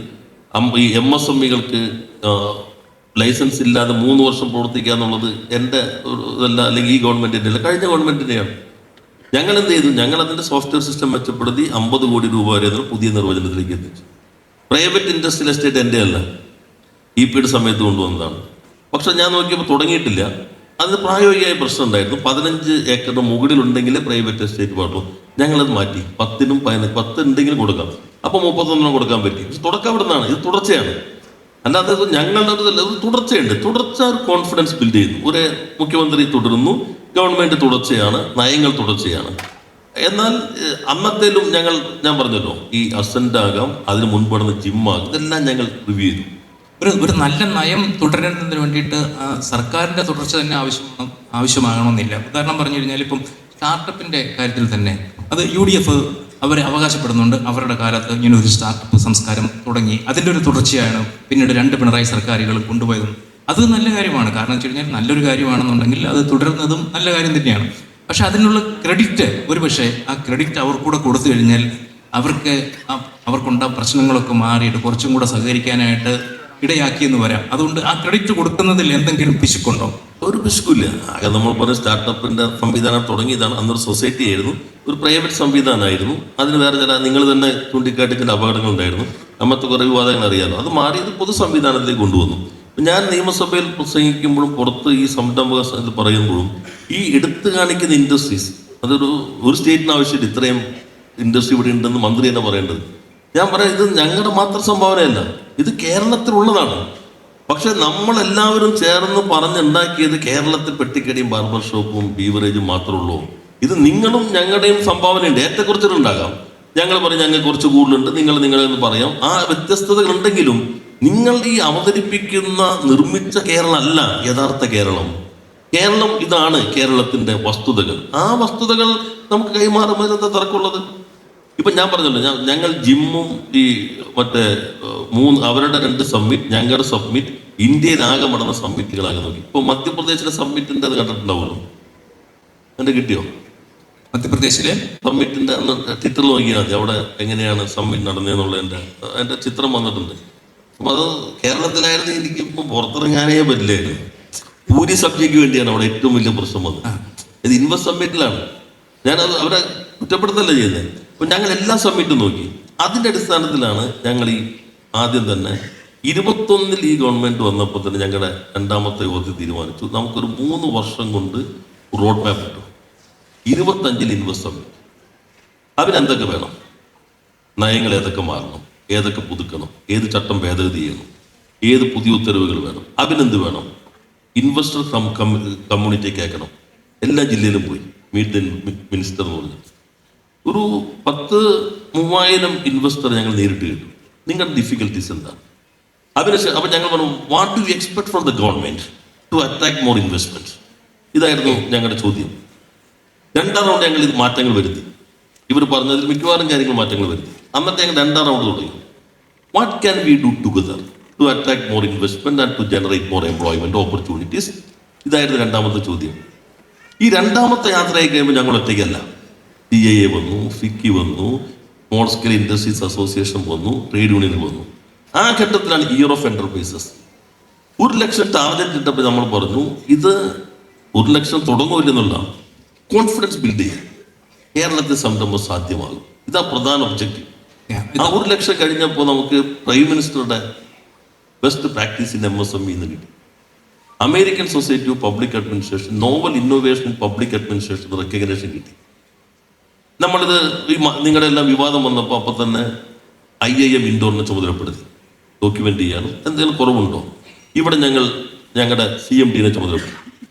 ഈ MSMEകൾക്ക് ലൈസൻസ് ഇല്ലാതെ 3 വർഷം പ്രവർത്തിക്കുക എന്നുള്ളത് എൻ്റെ ഇതല്ല, അല്ലെങ്കിൽ ഈ ഗവൺമെൻറ്റിൻ്റെ അല്ല, കഴിഞ്ഞ ഗവൺമെൻറ്റിൻ്റെയാണ്. ഞങ്ങൾ എന്ത് ചെയ്തു? ഞങ്ങൾ അതിൻ്റെ സോഫ്റ്റ്വെയർ സിസ്റ്റം മെച്ചപ്പെടുത്തി 50 കോടി രൂപ വരെ പുതിയ നിർവചനത്തിലേക്ക് എത്തിച്ചു. പ്രൈവറ്റ് ഇൻഡസ്ട്രിയൽ എസ്റ്റേറ്റ് എൻ്റെ അല്ല, EPയുടെ സമയത്ത് കൊണ്ടുവന്നതാണ്. പക്ഷെ ഞാൻ നോക്കിയപ്പോൾ തുടങ്ങിയിട്ടില്ല. അതിന് പ്രായോഗികമായ പ്രശ്നം ഉണ്ടായിരുന്നു. 15 ഏക്കറിന് മുകളിലുണ്ടെങ്കിലേ പ്രൈവറ്റ് എസ്റ്റേറ്റ് പാടുള്ളൂ. ഞങ്ങളത് മാറ്റി 10-നും 10 ഉണ്ടെങ്കിലും കൊടുക്കാം. അപ്പോൾ 31 കൊടുക്കാൻ പറ്റി. പക്ഷെ തുടക്കം അവിടെ നിന്നാണ്. ഇത് തുടർച്ചയാണ്. അല്ലാതെ ഞങ്ങളുടെ ഒരു തുടർച്ചയുണ്ട്. തുടർച്ച ഒരു കോൺഫിഡൻസ് ബിൽഡ് ചെയ്യുന്നു. ഒരു മുഖ്യമന്ത്രി തുടരുന്നു, ഗവൺമെന്റ് തുടർച്ചയാണ്, നയങ്ങൾ തുടർച്ചയാണ്. എന്നാൽ അന്നത്തേലും ഞാൻ പറഞ്ഞല്ലോ, ഈ അസന്റ് ആകാം, അതിന് മുൻപ് ജിമ്മാകും, ഇതെല്ലാം ഞങ്ങൾ റിവ്യൂ ചെയ്തു. ഒരു നല്ല നയം തുടരുന്നതിന് വേണ്ടിയിട്ട് സർക്കാരിൻ്റെ തുടർച്ച തന്നെ ആവശ്യമാകണമെന്നില്ല. ഉദാഹരണം പറഞ്ഞു കഴിഞ്ഞാൽ ഇപ്പം സ്റ്റാർട്ടപ്പിൻ്റെ കാര്യത്തിൽ തന്നെ അത് UDF അവരെ അവകാശപ്പെടുന്നുണ്ട്. അവരുടെ കാലത്ത് ഇങ്ങനെ ഒരു സ്റ്റാർട്ടപ്പ് സംസ്കാരം തുടങ്ങി, അതിൻ്റെ ഒരു തുടർച്ചയാണ് പിന്നീട് 2 പിണറായി സർക്കാരുകൾ കൊണ്ടുപോയതും. അത് നല്ല കാര്യമാണ്. കാരണം വെച്ച് കഴിഞ്ഞാൽ നല്ലൊരു കാര്യമാണെന്നുണ്ടെങ്കിൽ അത് തുടരുന്നതും നല്ല കാര്യം തന്നെയാണ്. പക്ഷെ അതിനുള്ള ക്രെഡിറ്റ്, ഒരുപക്ഷെ ആ ക്രെഡിറ്റ് അവർക്കൂടെ കൊടുത്തു കഴിഞ്ഞാൽ അവർക്കുണ്ട പ്രശ്നങ്ങളൊക്കെ മാറിയിട്ട് കുറച്ചും കൂടെ സഹകരിക്കാനായിട്ട് ഇടയാക്കിയെന്ന് വരാം. അതുകൊണ്ട് ആ ക്രെഡിറ്റ് കൊടുക്കുന്നതിൽ എന്തെങ്കിലും പിശുക്കുണ്ടോ? ഒരു പിശുക്കില്ല. ആകെ നമ്മൾ പറഞ്ഞ സ്റ്റാർട്ടപ്പിന്റെ സംവിധാനം തുടങ്ങിയതാണ്. അന്നൊരു സൊസൈറ്റി ആയിരുന്നു, ഒരു പ്രൈവറ്റ് സംവിധാനമായിരുന്നു. അതിന് വേറെ ചില, നിങ്ങൾ തന്നെ ചൂണ്ടിക്കാട്ടി, ചില അപകടങ്ങൾ ഉണ്ടായിരുന്നു. അന്നത്തെ കുറേ വിവാദങ്ങൾ അറിയാലോ. അത് മാറിയത് പൊതു സംവിധാനത്തിലേക്ക് കൊണ്ടുവന്നു. ഞാൻ നിയമസഭയിൽ പ്രസംഗിക്കുമ്പോഴും പുറത്ത് ഈ സംരംഭക പറയുമ്പോഴും ഈ എടുത്തു കാണിക്കുന്ന ഇൻഡസ്ട്രീസ്, ഒരു സ്റ്റേറ്റിന് ആവശ്യമില്ല ഇത്രയും ഇൻഡസ്ട്രി ഇവിടെ ഉണ്ടെന്ന് മന്ത്രി തന്നെ പറയേണ്ടത്. ഞാൻ പറയാം, ഇത് ഞങ്ങളുടെ മാത്രം സംഭാവനയല്ല, ഇത് കേരളത്തിലുള്ളതാണ്. പക്ഷെ നമ്മളെല്ലാവരും ചേർന്ന് പറഞ്ഞുണ്ടാക്കിയത് കേരളത്തിൽ പെട്ടിക്കടിയും ബാർബർ ഷോപ്പും ബീവറേജും മാത്രമേ ഉള്ളൂ. ഇത് നിങ്ങളും ഞങ്ങളുടെയും സംഭാവനയുണ്ട്. ഏറ്റക്കുറച്ചിലുണ്ടാകാം. ഞങ്ങൾ പറയും ഞങ്ങൾക്ക് കുറച്ച് കൂടുതലുണ്ട്, നിങ്ങളെന്ന് പറയാം. ആ വ്യത്യസ്തതകൾ ഉണ്ടെങ്കിലും നിങ്ങൾ ഈ അവതരിപ്പിക്കുന്ന നിർമ്മിച്ച കേരളം അല്ല യഥാർത്ഥ കേരളം. കേരളം ഇതാണ് കേരളത്തിന്റെ വസ്തുതകൾ. ആ വസ്തുതകൾ നമുക്ക് കൈമാറുമ്പോൾ എന്താ തർക്കമുള്ളത്? ഇപ്പം ഞാൻ പറഞ്ഞല്ലോ, ഞങ്ങൾ ജിമ്മും ഈ മറ്റേ അവരുടെ 2 സബ്മിറ്റ്, ഞങ്ങളുടെ സബ്മിറ്റ്, ഇന്ത്യയിലാകെ നടന്ന സബ്മിറ്റുകളാകെ നോക്കി. ഇപ്പോൾ മധ്യപ്രദേശിലെ സബ്മിറ്റിൻ്റെ അത് കണ്ടിട്ടുണ്ടാവുമല്ലോ. എൻ്റെ കിട്ടിയോ? മധ്യപ്രദേശിലെ സബ്മിറ്റിൻ്റെ അന്ന് ട്വിറ്ററിൽ നോക്കിയാൽ മതി, അവിടെ എങ്ങനെയാണ് സബ്മിറ്റ് നടന്നതെന്നുള്ള എൻ്റെ ചിത്രം വന്നിട്ടുണ്ട്. അപ്പം അത് കേരളത്തിലായിരുന്നു എനിക്ക് ഇപ്പം പുറത്തിറങ്ങാനേ പറ്റില്ലായിരുന്നു. പൂരി സബ്ജയ്ക്ക് വേണ്ടിയാണ് അവിടെ ഏറ്റവും വലിയ പ്രശ്നം വന്നത്. ഇത് ഇൻവെസ്റ്റ് സബ്മിറ്റിലാണ്. ഞാനത് അവരെ കുറ്റപ്പെടുത്തല്ല ചെയ്യുന്നത്. അപ്പം ഞങ്ങൾ എല്ലാ സബ്മിറ്റും നോക്കി. അതിൻ്റെ അടിസ്ഥാനത്തിലാണ് ഞങ്ങൾ ഈ ആദ്യം തന്നെ 21 ഈ ഗവൺമെൻറ് വന്നപ്പോൾ തന്നെ ഞങ്ങളുടെ രണ്ടാമത്തെ യോഗത്തിൽ തീരുമാനിച്ചു, നമുക്കൊരു 3 വർഷം കൊണ്ട് റോഡ് മാപ്പ് കിട്ടും. 25 ഇൻവെസ്റ്റ് സബ്മിറ്റ്. അതിനെന്തൊക്കെ വേണം, നയങ്ങൾ ഏതൊക്കെ മാറണം, ഏതൊക്കെ പുതുക്കണം, ഏത് ചട്ടം ഭേദഗതി ചെയ്യണം, ഏത് പുതിയ ഉത്തരവുകൾ വേണം, അതിനെന്ത് വേണം, ഇൻവെസ്റ്റർ കമ്മ്യൂണിറ്റി കേൾക്കണം. എല്ലാ ജില്ലയിലും പോയി മീറ്റ് മിനിസ്റ്റർ എന്ന് പറഞ്ഞു. ഒരു 10,000-3000 ഇൻവെസ്റ്റർ ഞങ്ങൾ നേരിട്ട് കിട്ടും. നിങ്ങളുടെ ഡിഫിക്കൽട്ടീസ് എന്താണ്? അപ്പം ഞങ്ങൾ പറഞ്ഞു, what do you expect from the government to attract more investment? ഇതായിരുന്നു ഞങ്ങളുടെ ചോദ്യം. 2ാം റൗണ്ട് ഞങ്ങൾ ഇത് മാറ്റങ്ങൾ വരുത്തി. ഇവർ പറഞ്ഞതിൽ മിക്കവാറും കാര്യങ്ങൾ മാറ്റങ്ങൾ വരുത്തി. അന്നത്തെ ഞങ്ങൾ 2ാം റൗണ്ട് തുടങ്ങി. What can we do together to attract more investment and to generate more employment opportunities? ഇതായിരുന്നു 2ാമത്തെ ചോദ്യം. ഈ 2ാമത്തെ യാത്രയായി കഴിയുമ്പോൾ ഞങ്ങൾ ഒറ്റയ്ക്കല്ല. DIA വന്നു, FICCI വന്നു, സ്മോൾ സ്കെയിൽ ഇൻഡസ്ട്രീസ് അസോസിയേഷൻ വന്നു, ട്രേഡ് യൂണിയൻ വന്നു. ആ ഘട്ടത്തിലാണ് ഇയർ ഓഫ് എന്റർപ്രൈസസ്. 1,00,000 ടാർഗറ്റ് ഇട്ടപ്പോൾ നമ്മൾ പറഞ്ഞു ഇത് 1,00,000 തുടങ്ങുമില്ലെന്നുള്ള കോൺഫിഡൻസ് ബിൽഡ് ചെയ്യാൻ കേരളത്തിൽ സംരംഭം സാധ്യമാകും. ഇതാ പ്രധാന ഒബ്ജക്റ്റീവ്. ആ 1,00,000 കഴിഞ്ഞപ്പോൾ നമുക്ക് പ്രൈം മിനിസ്റ്ററുടെ ബെസ്റ്റ് പ്രാക്ടീസ് ഇൻ MSME എന്ന് കിട്ടി. American society of public administration novel innovation in public administration recognition കിട്ടി. നമ്മളിത് നിങ്ങളുടെ എല്ലാം വിവാദം വന്നപ്പോൾ അപ്പം തന്നെ IIM ഇൻഡോറിനെ ചുമതലപ്പെടുത്തി ഡോക്യുമെന്റ് ചെയ്യാനും എന്തെങ്കിലും കുറവുണ്ടോ. ഇവിടെ ഞങ്ങളുടെ CMDനെ ചുമതലപ്പെടുത്തി.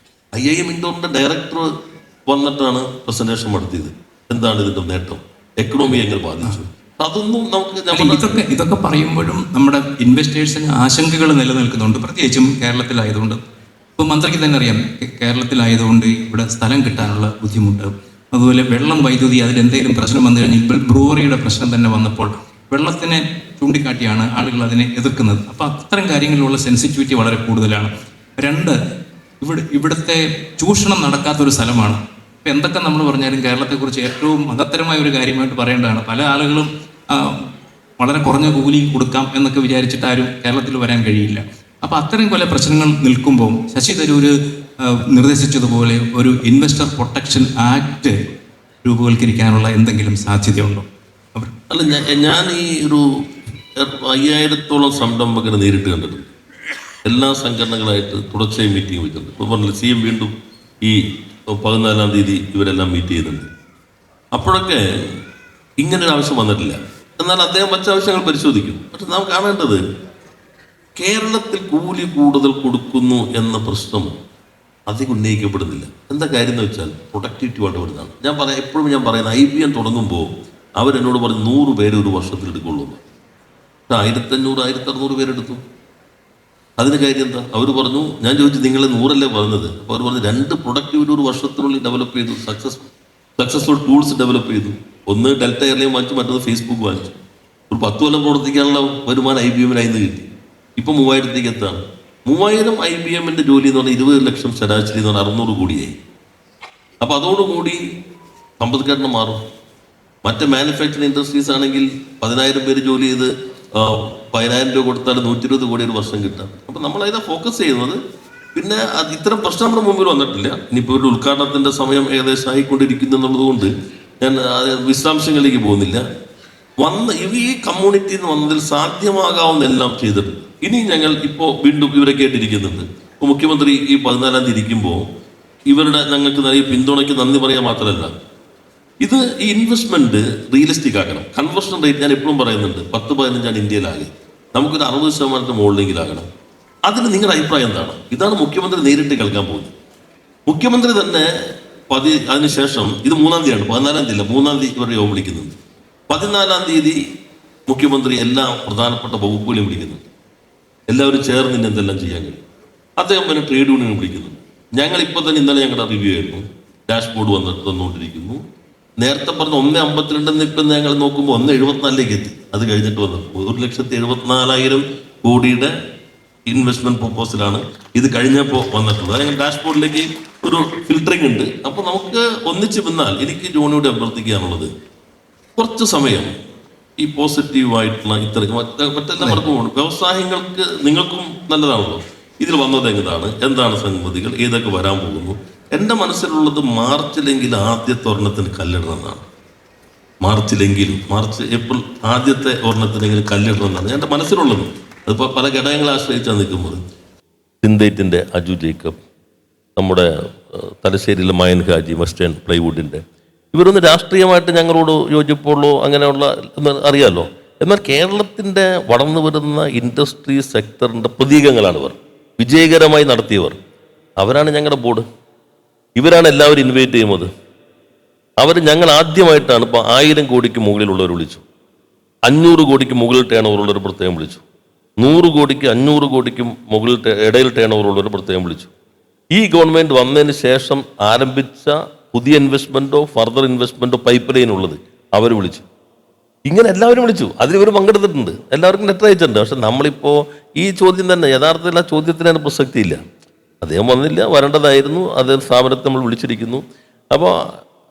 IIM ഇൻഡോറിന്റെ ഡയറക്ടർ വന്നിട്ടാണ് പ്രസന്റേഷൻ നടത്തിയത്. എന്താണ് ഇതിന്റെ നേട്ടം, എക്കണോമി എങ്ങനെ ബാധിച്ചു, അതൊന്നും നമുക്ക് ഇതൊക്കെ പറയുമ്പോഴും നമ്മുടെ ഇൻവെസ്റ്റേഴ്സിന് ആശങ്കകൾ നിലനിൽക്കുന്നുണ്ട്, പ്രത്യേകിച്ചും കേരളത്തിലായതുകൊണ്ട്. ഇപ്പോൾ മന്ത്രിക്ക് തന്നെ അറിയാം, കേരളത്തിലായതുകൊണ്ട് ഇവിടെ സ്ഥലം കിട്ടാനുള്ള ബുദ്ധിമുട്ട്, അതുപോലെ വെള്ളം, വൈദ്യുതി, അതിലെന്തെങ്കിലും പ്രശ്നം വന്നു കഴിഞ്ഞാൽ ഇപ്പോൾ ബ്രൂവറിയുടെ പ്രശ്നം തന്നെ വന്നപ്പോൾ വെള്ളത്തിനെ ചൂണ്ടിക്കാട്ടിയാണ് ആളുകൾ അതിനെ എതിർക്കുന്നത്. അപ്പോൾ അത്തരം കാര്യങ്ങളിലുള്ള സെൻസിറ്റിവിറ്റി വളരെ കൂടുതലാണ്. 2, ഇവിടുത്തെ ചൂഷണം നടക്കാത്തൊരു സ്ഥലമാണ്. ഇപ്പം എന്തൊക്കെ നമ്മൾ പറഞ്ഞാലും കേരളത്തെക്കുറിച്ച് ഏറ്റവും മഹത്തരമായ ഒരു കാര്യമായിട്ട് പറയേണ്ടതാണ്. പല ആളുകളും വളരെ കുറഞ്ഞ കൂലി കൊടുക്കാം എന്നൊക്കെ വിചാരിച്ചിട്ട് ആരും കേരളത്തിൽ വരാൻ കഴിയില്ല. അപ്പോൾ അത്തരം പല പ്രശ്നങ്ങൾ നിൽക്കുമ്പോൾ ശശി തരൂര് നിർദ്ദേശിച്ചതുപോലെ ഒരു ഇൻവെസ്റ്റർ പ്രൊട്ടക്ഷൻ ആക്ട് രൂപവൽക്കരിക്കാനുള്ള എന്തെങ്കിലും സാധ്യതയുണ്ടോ? അല്ല, ഞാൻ ഈ ഒരു 5000-ഓളം സംരംഭകരെ നേരിട്ട് കണ്ടിട്ടുണ്ട്. എല്ലാ സംഘടനകളായിട്ട് തുടർച്ചയായി മീറ്റിംഗ് വെച്ചിട്ടുണ്ട്. ഇപ്പോൾ പറഞ്ഞില്ല, CM വീണ്ടും ഈ 14-ാം തീയതി ഇവരെല്ലാം മീറ്റ് ചെയ്യുന്നുണ്ട്. അപ്പോഴൊക്കെ ഇങ്ങനൊരു ആവശ്യം വന്നിട്ടില്ല. എന്നാൽ അദ്ദേഹം മറ്റു ആവശ്യങ്ങൾ പരിശോധിക്കും. പക്ഷെ നാം കാണേണ്ടത് കേരളത്തിൽ കൂലി കൂടുതൽ കൊടുക്കുന്നു എന്ന പ്രശ്നം അധികം ഉന്നയിക്കപ്പെടുന്നില്ല. എന്താ കാര്യം എന്ന് വെച്ചാൽ പ്രൊഡക്ടിവിറ്റി വളരെ വരുന്നതാണ്. എപ്പോഴും ഞാൻ പറയുന്നത് IBM തുടങ്ങുമ്പോൾ അവരെന്നോട് പറഞ്ഞു 100 പേര് ഒരു വർഷത്തിൽ എടുക്കുള്ളൂ. 1500 1600 പേരെടുത്തു. അതിന് കാര്യം എന്താ? അവർ പറഞ്ഞു, ഞാൻ ചോദിച്ചു നിങ്ങൾ 100 പറഞ്ഞത്. അപ്പോൾ അവർ പറഞ്ഞു 2 പ്രൊഡക്ടിവിറ്റി ഒരു വർഷത്തിനുള്ളിൽ ഡെവലപ്പ് ചെയ്തു, സക്സസ്ഫുൾ ടൂൾസ് ഡെവലപ്പ് ചെയ്തു. ഒന്ന് ഡെൽറ്റ എയർലൈൻ വാങ്ങിച്ചു, മറ്റൊന്ന് ഫേസ്ബുക്ക് വാങ്ങിച്ചു. ഒരു 10 കൊല്ലം പ്രവർത്തിക്കാനുള്ള വരുമാനം IBM-ൽ കിട്ടി. ഇപ്പം 3000-ലേക്ക് എത്താണ്. 3000 IBM-ന്റെ ജോലി എന്ന് പറഞ്ഞാൽ 20 ലക്ഷം ശരാശരി എന്ന് പറഞ്ഞാൽ 600 കോടിയായി. അപ്പം അതോടുകൂടി സമ്പദ്ഘടന മാറും. മറ്റ് മാനുഫാക്ചറിങ് ഇൻഡസ്ട്രീസ് ആണെങ്കിൽ 10,000 പേര് ജോലി ചെയ്ത് 10,000 രൂപ കൊടുത്താൽ 120 കോടി ഒരു വർഷം കിട്ടാം. അപ്പം നമ്മൾ അതിനെ ഫോക്കസ് ചെയ്യുന്നത്. പിന്നെ ഇത്തരം പ്രശ്നം നമ്മുടെ മുമ്പിൽ വന്നിട്ടില്ല. ഇനിയിപ്പോൾ ഒരു ഉദ്ഘാടനത്തിൻ്റെ സമയം ഏകദേശം ആയിക്കൊണ്ടിരിക്കുന്നു എന്നുള്ളത് കൊണ്ട് ഞാൻ വിശദാംശങ്ങളിലേക്ക് പോകുന്നില്ല. ഈ കമ്മ്യൂണിറ്റിയിൽ നിന്ന് വന്നതിൽ സാധ്യമാകാവുന്ന എല്ലാം ചെയ്തിട്ടുണ്ട്. ഇനി ഞങ്ങൾ ഇപ്പോൾ വീണ്ടും ഇവരെ കേട്ടിരിക്കുന്നുണ്ട്. ഇപ്പോൾ മുഖ്യമന്ത്രി ഈ 14-ാം തീയതി ഇരിക്കുമ്പോൾ ഇവരുടെ ഞങ്ങൾക്ക് നൽകിയ പിന്തുണയ്ക്ക് നന്ദി പറയാൻ മാത്രമല്ല, ഇത് ഈ ഇൻവെസ്റ്റ്മെന്റ് റിയലിസ്റ്റിക് ആക്കണം. കൺവേർഷൻ റേറ്റ് ഞാൻ എപ്പോഴും പറയുന്നുണ്ട് 10-15 ഇന്ത്യയിലാകെ. നമുക്കൊരു 60% മുകളിലെങ്കിലാകണം. അതിന് നിങ്ങളുടെ അഭിപ്രായം എന്താണ്? ഇതാണ് മുഖ്യമന്ത്രി നേരിട്ട് കേൾക്കാൻ പോകുന്നത്. മുഖ്യമന്ത്രി തന്നെ അതിനുശേഷം ഇത് 3-ാം തീയതിയാണ്, 14-ാം തീയതി അല്ല, 3-ാം തീയതി ഇവരുടെ യോഗം വിളിക്കുന്നുണ്ട്. 14-ാം തീയതി മുഖ്യമന്ത്രി എല്ലാ പ്രധാനപ്പെട്ട വകുപ്പുകളെയും വിളിക്കുന്നുണ്ട്. എല്ലാവരും ചേർന്ന് ഇന്ന് എന്തെല്ലാം ചെയ്യാൻ കഴിയും. അദ്ദേഹം പിന്നെ ട്രേഡ് യൂണിയൻ വിളിക്കുന്നുണ്ട്. ഞങ്ങൾ ഇപ്പോൾ തന്നെ ഇന്നലെ ഞങ്ങളുടെ റിവ്യൂ ആയിരുന്നു. ഡാഷ്ബോർഡ് വന്നുകൊണ്ടിരിക്കുന്നു. നേരത്തെ പറഞ്ഞ 1.52 ഇപ്പം ഞങ്ങൾ നോക്കുമ്പോൾ 1.74 എത്തി. അത് കഴിഞ്ഞിട്ട് വന്നു 1,74,000 കോടിയുടെ ഇൻവെസ്റ്റ്മെന്റ് പ്രൊപ്പോസലാണ് ഇത് കഴിഞ്ഞപ്പോൾ വന്നിട്ടുള്ളത്. ഞങ്ങൾ ഡാഷ്ബോർഡിലേക്ക് ഒരു ഫിൽറ്ററിംഗ് ഉണ്ട്. അപ്പോൾ നമുക്ക് ഒന്നിച്ച് വന്നാൽ എനിക്ക് ജോണിയോട് അഭ്യർത്ഥിക്കാനുള്ളത്, കുറച്ച് സമയം ഈ പോസിറ്റീവായിട്ടുള്ള ഇത്തരം മറ്റെല്ലാവർക്കും വ്യവസായങ്ങൾക്ക് നിങ്ങൾക്കും നല്ലതാണല്ലോ. ഇതിൽ വന്നത് എന്താണ് സംഗതികൾ, ഏതൊക്കെ വരാൻ പോകുന്നു. എൻ്റെ മനസ്സിലുള്ളത് മാർച്ചിലെങ്കിൽ ആദ്യത്തെ ഒരെണ്ണത്തിന് കല്ലിടണമെന്നാണ്. ഏപ്രിൽ ആദ്യത്തെ ഒരെണ്ണത്തിനെങ്കിലും കല്ലിടണമെന്നാണ് എൻ്റെ മനസ്സിലുള്ളത്. അതിപ്പോൾ പല ഘടകങ്ങളെ ആശ്രയിച്ചാണ് നിൽക്കുന്നത്. സിന്തേറ്റിൻ്റെ അജു ജേക്കബ്, നമ്മുടെ തലശ്ശേരിയിലെ മയൻ ഹാജി, വെസ്റ്റേൺ പ്ലൈവുഡിൻ്റെ, ഇവരൊന്നും രാഷ്ട്രീയമായിട്ട് ഞങ്ങളോട് യോജിപ്പുള്ളൂ അങ്ങനെയുള്ള അറിയാമല്ലോ. എന്നാൽ കേരളത്തിൻ്റെ വളർന്നു വരുന്ന ഇൻഡസ്ട്രി സെക്ടറിൻ്റെ പ്രതീകങ്ങളാണ് ഇവർ. വിജയകരമായി നടത്തിയവർ അവരാണ് ഞങ്ങളുടെ ബോർഡ്. ഇവരാണ് എല്ലാവരും ഇൻവൈറ്റ് ചെയ്യുന്നത്. ഞങ്ങൾ ആദ്യമായിട്ടാണ് ഇപ്പോൾ 1000 കോടിക്ക് മുകളിലുള്ളവർ വിളിച്ചു, 500 കോടിക്ക് മുകളിൽ ടേൺ ഓവറുള്ളവർ പ്രത്യേകം വിളിച്ചു, 100 കോടിക്ക് 500 കോടിക്കും മുകളിൽ ഇടയിൽ ടേൺ ഓവറുള്ളവർ പ്രത്യേകം വിളിച്ചു. ഈ ഗവൺമെൻറ് വന്നതിന് ശേഷം ആരംഭിച്ച പുതിയ ഇൻവെസ്റ്റ്മെൻറ്റോ ഫർദർ ഇൻവെസ്റ്റ്മെൻറ്റോ പൈപ്പ് ലൈൻ ഉള്ളത് അവർ വിളിച്ചു. ഇങ്ങനെ എല്ലാവരും വിളിച്ചു. അതിലിവർ പങ്കെടുത്തിട്ടുണ്ട്, എല്ലാവർക്കും ലെറ്റർ അയച്ചിട്ടുണ്ട്. പക്ഷെ നമ്മളിപ്പോൾ ഈ ചോദ്യം തന്നെ യഥാർത്ഥത്തിൽ ആ ചോദ്യത്തിന് പ്രസക്തിയില്ല. അദ്ദേഹം വന്നില്ല, വരേണ്ടതായിരുന്നു. അദ്ദേഹം സ്ഥാപനത്തെ നമ്മൾ വിളിച്ചിരിക്കുന്നു. അപ്പോൾ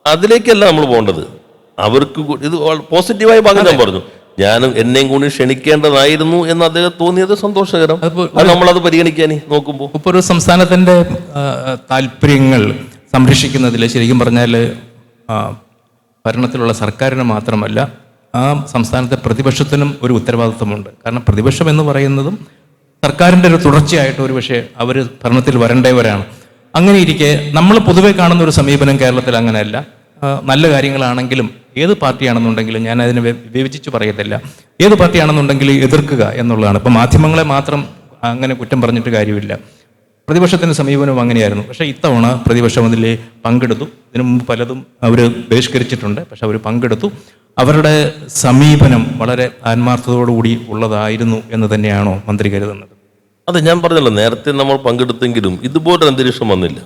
അതിലേക്കല്ല നമ്മൾ പോകേണ്ടത്. അവർക്ക് ഇത് പോസിറ്റീവായ ഭാഗം ഞാൻ പറഞ്ഞു. ഞാനും എന്നെയും കൂടി ക്ഷണിക്കേണ്ടതായിരുന്നു എന്ന് അദ്ദേഹം തോന്നിയത് സന്തോഷകരം. അത് നമ്മളത് പരിഗണിക്കാനേ നോക്കുമ്പോൾ ഇപ്പോൾ ഒരു സംസ്ഥാനത്തിൻ്റെ താല്പര്യങ്ങൾ സംരക്ഷിക്കുന്നതിൽ ശരിക്കും പറഞ്ഞാൽ ഭരണത്തിലുള്ള സർക്കാരിന് മാത്രമല്ല ആ സംസ്ഥാനത്തെ പ്രതിപക്ഷത്തിനും ഒരു ഉത്തരവാദിത്വമുണ്ട്. കാരണം പ്രതിപക്ഷം എന്ന് പറയുന്നതും സർക്കാരിൻ്റെ ഒരു തുടർച്ചയായിട്ട് ഒരു പക്ഷേ അവർ ഭരണത്തിൽ വരേണ്ടവരാണ്. അങ്ങനെ ഇരിക്കെ നമ്മൾ പൊതുവെ കാണുന്ന ഒരു സമീപനം കേരളത്തിൽ അങ്ങനെയല്ല. നല്ല കാര്യങ്ങളാണെങ്കിലും ഏത് പാർട്ടിയാണെന്നുണ്ടെങ്കിലും ഞാൻ അതിനെ വിവേചിച്ച് പറയത്തില്ല, ഏത് പാർട്ടിയാണെന്നുണ്ടെങ്കിലും എതിർക്കുക എന്നുള്ളതാണ്. ഇപ്പം മാധ്യമങ്ങളെ മാത്രം അങ്ങനെ കുറ്റം പറഞ്ഞിട്ട് കാര്യമില്ല. പ്രതിപക്ഷത്തിൻ്റെ സമീപനം അങ്ങനെയായിരുന്നു. പക്ഷേ ഇത്തവണ പ്രതിപക്ഷം അതിൽ പങ്കെടുത്തു. ഇതിനു മുമ്പ് പലതും അവർ ബഹിഷ്കരിച്ചിട്ടുണ്ട്, പക്ഷെ അവർ പങ്കെടുത്തു. അവരുടെ സമീപനം വളരെ ആത്മാർത്ഥതയോടുകൂടി ഉള്ളതായിരുന്നു എന്ന് തന്നെയാണോ മന്ത്രി കരുതുന്നത്? അതെ, ഞാൻ പറഞ്ഞല്ലോ, നേരത്തെ നമ്മൾ പങ്കെടുത്തെങ്കിലും ഇതുപോലൊരു അന്തരീക്ഷം വന്നില്ല.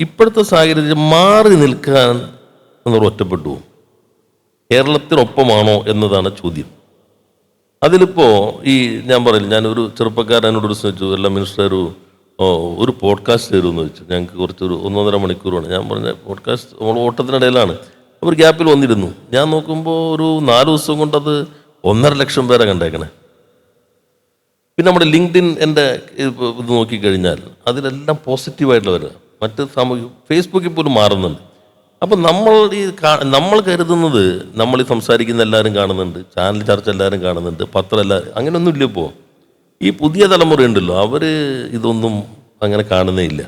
ഇപ്പോഴത്തെ സാഹചര്യം മാറി നിൽക്കാൻ എന്നൊരു ഒറ്റപ്പെട്ടു. കേരളത്തിനൊപ്പമാണോ എന്നതാണ് ചോദ്യം. അതിലിപ്പോൾ ഞാൻ പറയില്ല, ഞാനൊരു ചെറുപ്പക്കാരനോട് ചോദിച്ചു, എല്ലാ മിനിസ്റ്റർ ഒരു പോഡ്കാസ്റ്റ് തരുമെന്ന് ചോദിച്ചു. ഞങ്ങൾക്ക് കുറച്ചൊരു 1.5 മണിക്കൂറാണ്. ഞാൻ പറഞ്ഞ പോഡ്കാസ്റ്റ് നമ്മൾ ഓട്ടത്തിനിടയിലാണ്. അവർ ഗ്യാപ്പിൽ വന്നിരുന്നു. ഞാൻ നോക്കുമ്പോൾ ഒരു 4 ദിവസം കൊണ്ടത് 1.5 ലക്ഷം പേരെ കണ്ടേക്കണേ. പിന്നെ നമ്മുടെ ലിങ്ക്ഡിൻ എൻ്റെ ഇത് നോക്കിക്കഴിഞ്ഞാൽ അതിലെല്ലാം പോസിറ്റീവായിട്ടുള്ളവർ, മറ്റ് ഫേസ്ബുക്കിൽ പോലും മാറുന്നുണ്ട്. അപ്പം നമ്മൾ കരുതുന്നത് നമ്മൾ സംസാരിക്കുന്ന എല്ലാവരും കാണുന്നുണ്ട്, ചാനൽ ചർച്ച എല്ലാവരും കാണുന്നുണ്ട്, പത്രം എല്ലാവരും, അങ്ങനെയൊന്നും ഇല്ല. ഇപ്പോൾ ഈ പുതിയ തലമുറ ഉണ്ടല്ലോ, അവർ ഇതൊന്നും അങ്ങനെ കാണുന്നേ ഇല്ല.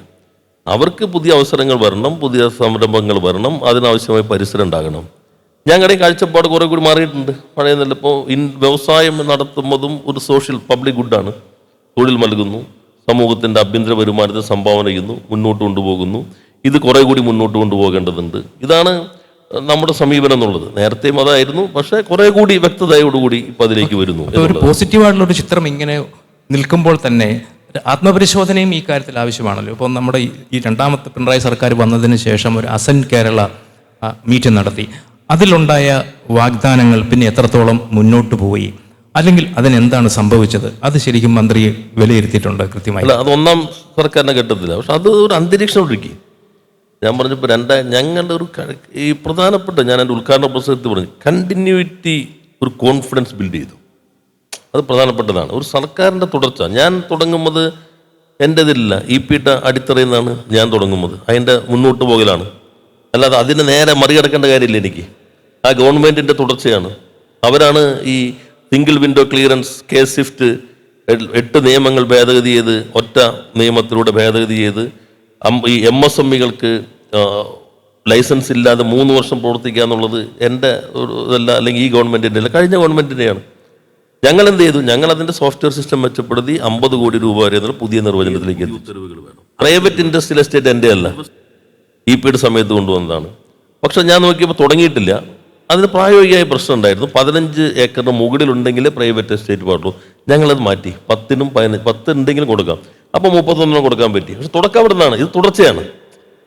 അവർക്ക് പുതിയ അവസരങ്ങൾ വരണം, പുതിയ സംരംഭങ്ങൾ വരണം, അതിനാവശ്യമായ പരിസരം ഉണ്ടാകണം. ഞങ്ങളുടെ കാഴ്ചപ്പാട് കുറേ കൂടി മാറിയിട്ടുണ്ട്. പഴയതല്ല. ഇപ്പോൾ വ്യവസായം നടത്തുന്നതും ഒരു സോഷ്യൽ പബ്ലിക് ഗുഡാണ്. തൊഴിൽ നൽകുന്നു, സമൂഹത്തിൻ്റെ ആഭ്യന്തര വരുമാനത്തെ സംഭാവന ചെയ്യുന്നു, മുന്നോട്ട് കൊണ്ടുപോകുന്നു. ഇത് കുറേ കൂടി മുന്നോട്ട് കൊണ്ടുപോകേണ്ടതുണ്ട്. ഇതാണ് നമ്മുടെ സമീപനം എന്നുള്ളത്. നേരത്തെയും അതായിരുന്നു, പക്ഷേ കുറേ കൂടി വ്യക്തതയോടുകൂടി ഇപ്പം അതിലേക്ക് വരുന്നു. ഒരു പോസിറ്റീവായിട്ടുള്ളൊരു ചിത്രം ഇങ്ങനെ നിൽക്കുമ്പോൾ തന്നെ ആത്മപരിശോധനയും ഈ കാര്യത്തിൽ ആവശ്യമാണല്ലോ. ഇപ്പോൾ നമ്മുടെ ഈ രണ്ടാമത്തെ പിണറായി സർക്കാർ വന്നതിന് ശേഷം ഒരു അസൻ കേരള മീറ്റിംഗ് നടത്തി. അതിലുണ്ടായ വാഗ്ദാനങ്ങൾ പിന്നെ എത്രത്തോളം മുന്നോട്ട് പോയി, അല്ലെങ്കിൽ അതിനെന്താണ് സംഭവിച്ചത്, അത് ശരിക്കും മന്ത്രി വിലയിരുത്തിയിട്ടുണ്ട് കൃത്യമായി? അല്ല, അത് ഒന്നാം സർക്കാരിനെ ഘട്ടത്തില്ല. പക്ഷെ അത് ഒരു അന്തരീക്ഷം ഒരുക്കി. ഞാൻ പറഞ്ഞപ്പോൾ ഞങ്ങളുടെ ഈ പ്രധാനപ്പെട്ട, ഞാൻ എൻ്റെ ഉദ്ഘാടന പ്രസംഗത്തിൽ പറഞ്ഞു, കണ്ടിന്യൂറ്റി, ഒരു കോൺഫിഡൻസ് ബിൽഡ് ചെയ്തു. അത് പ്രധാനപ്പെട്ടതാണ്. ഒരു സർക്കാരിൻ്റെ തുടർച്ച. ഞാൻ തുടങ്ങുന്നത് എൻ്റെതില്ല, ഇപിയുടെ അടിത്തറയിൽ നിന്നാണ് ഞാൻ തുടങ്ങുന്നത്. അതിൻ്റെ മുന്നോട്ട് പോകലാണ്. അല്ലാതെ അതിന് നേരെ മറികടക്കേണ്ട കാര്യമില്ല എനിക്ക്. ആ ഗവൺമെൻറ്റിൻ്റെ തുടർച്ചയാണ്. അവരാണ് ഈ single window clearance, case shift, 8 നിയമങ്ങൾ ഭേദഗതി ചെയ്ത്, ഒറ്റ നിയമത്തിലൂടെ ഭേദഗതി ചെയ്ത് ഈ MSMEകൾക്ക് ലൈസൻസ് ഇല്ലാതെ 3 വർഷം പ്രവർത്തിക്കുക എന്നുള്ളത് എൻ്റെ ഒരു ഇതല്ല, അല്ലെങ്കിൽ ഈ ഗവൺമെൻറ്റിൻ്റെ അല്ല, കഴിഞ്ഞ ഗവൺമെൻറ്റിൻ്റെയാണ്. ഞങ്ങൾ എന്ത് ചെയ്തു? ഞങ്ങൾ അതിൻ്റെ സോഫ്റ്റ്വെയർ സിസ്റ്റം മെച്ചപ്പെടുത്തി 50 കോടി രൂപ വരെ എന്നുള്ള പുതിയ നിർവചനത്തിലേക്ക് എത്തി. ഉത്തരവുകൾ വേണം. പ്രൈവറ്റ് ഇൻഡസ്ട്രിയൽ എസ്റ്റേറ്റ് എൻ്റെ അല്ല, ഇപിയുടെ സമയത്ത് കൊണ്ടുവന്നതാണ്. പക്ഷെ ഞാൻ നോക്കിയപ്പോൾ തുടങ്ങിയിട്ടില്ല. അതിന് പ്രായോഗികമായ പ്രശ്നം ഉണ്ടായിരുന്നു. 15 ഏക്കറിന് മുകളിലുണ്ടെങ്കിലേ പ്രൈവറ്റ് എസ്റ്റേറ്റ് പാടുള്ളൂ. ഞങ്ങളത് മാറ്റി 10-നും 10 ഉണ്ടെങ്കിലും കൊടുക്കാം. അപ്പോൾ 31 കൊടുക്കാൻ പറ്റി. പക്ഷെ തുടക്കം അവിടെ നിന്നാണ്. ഇത് തുടർച്ചയാണ്.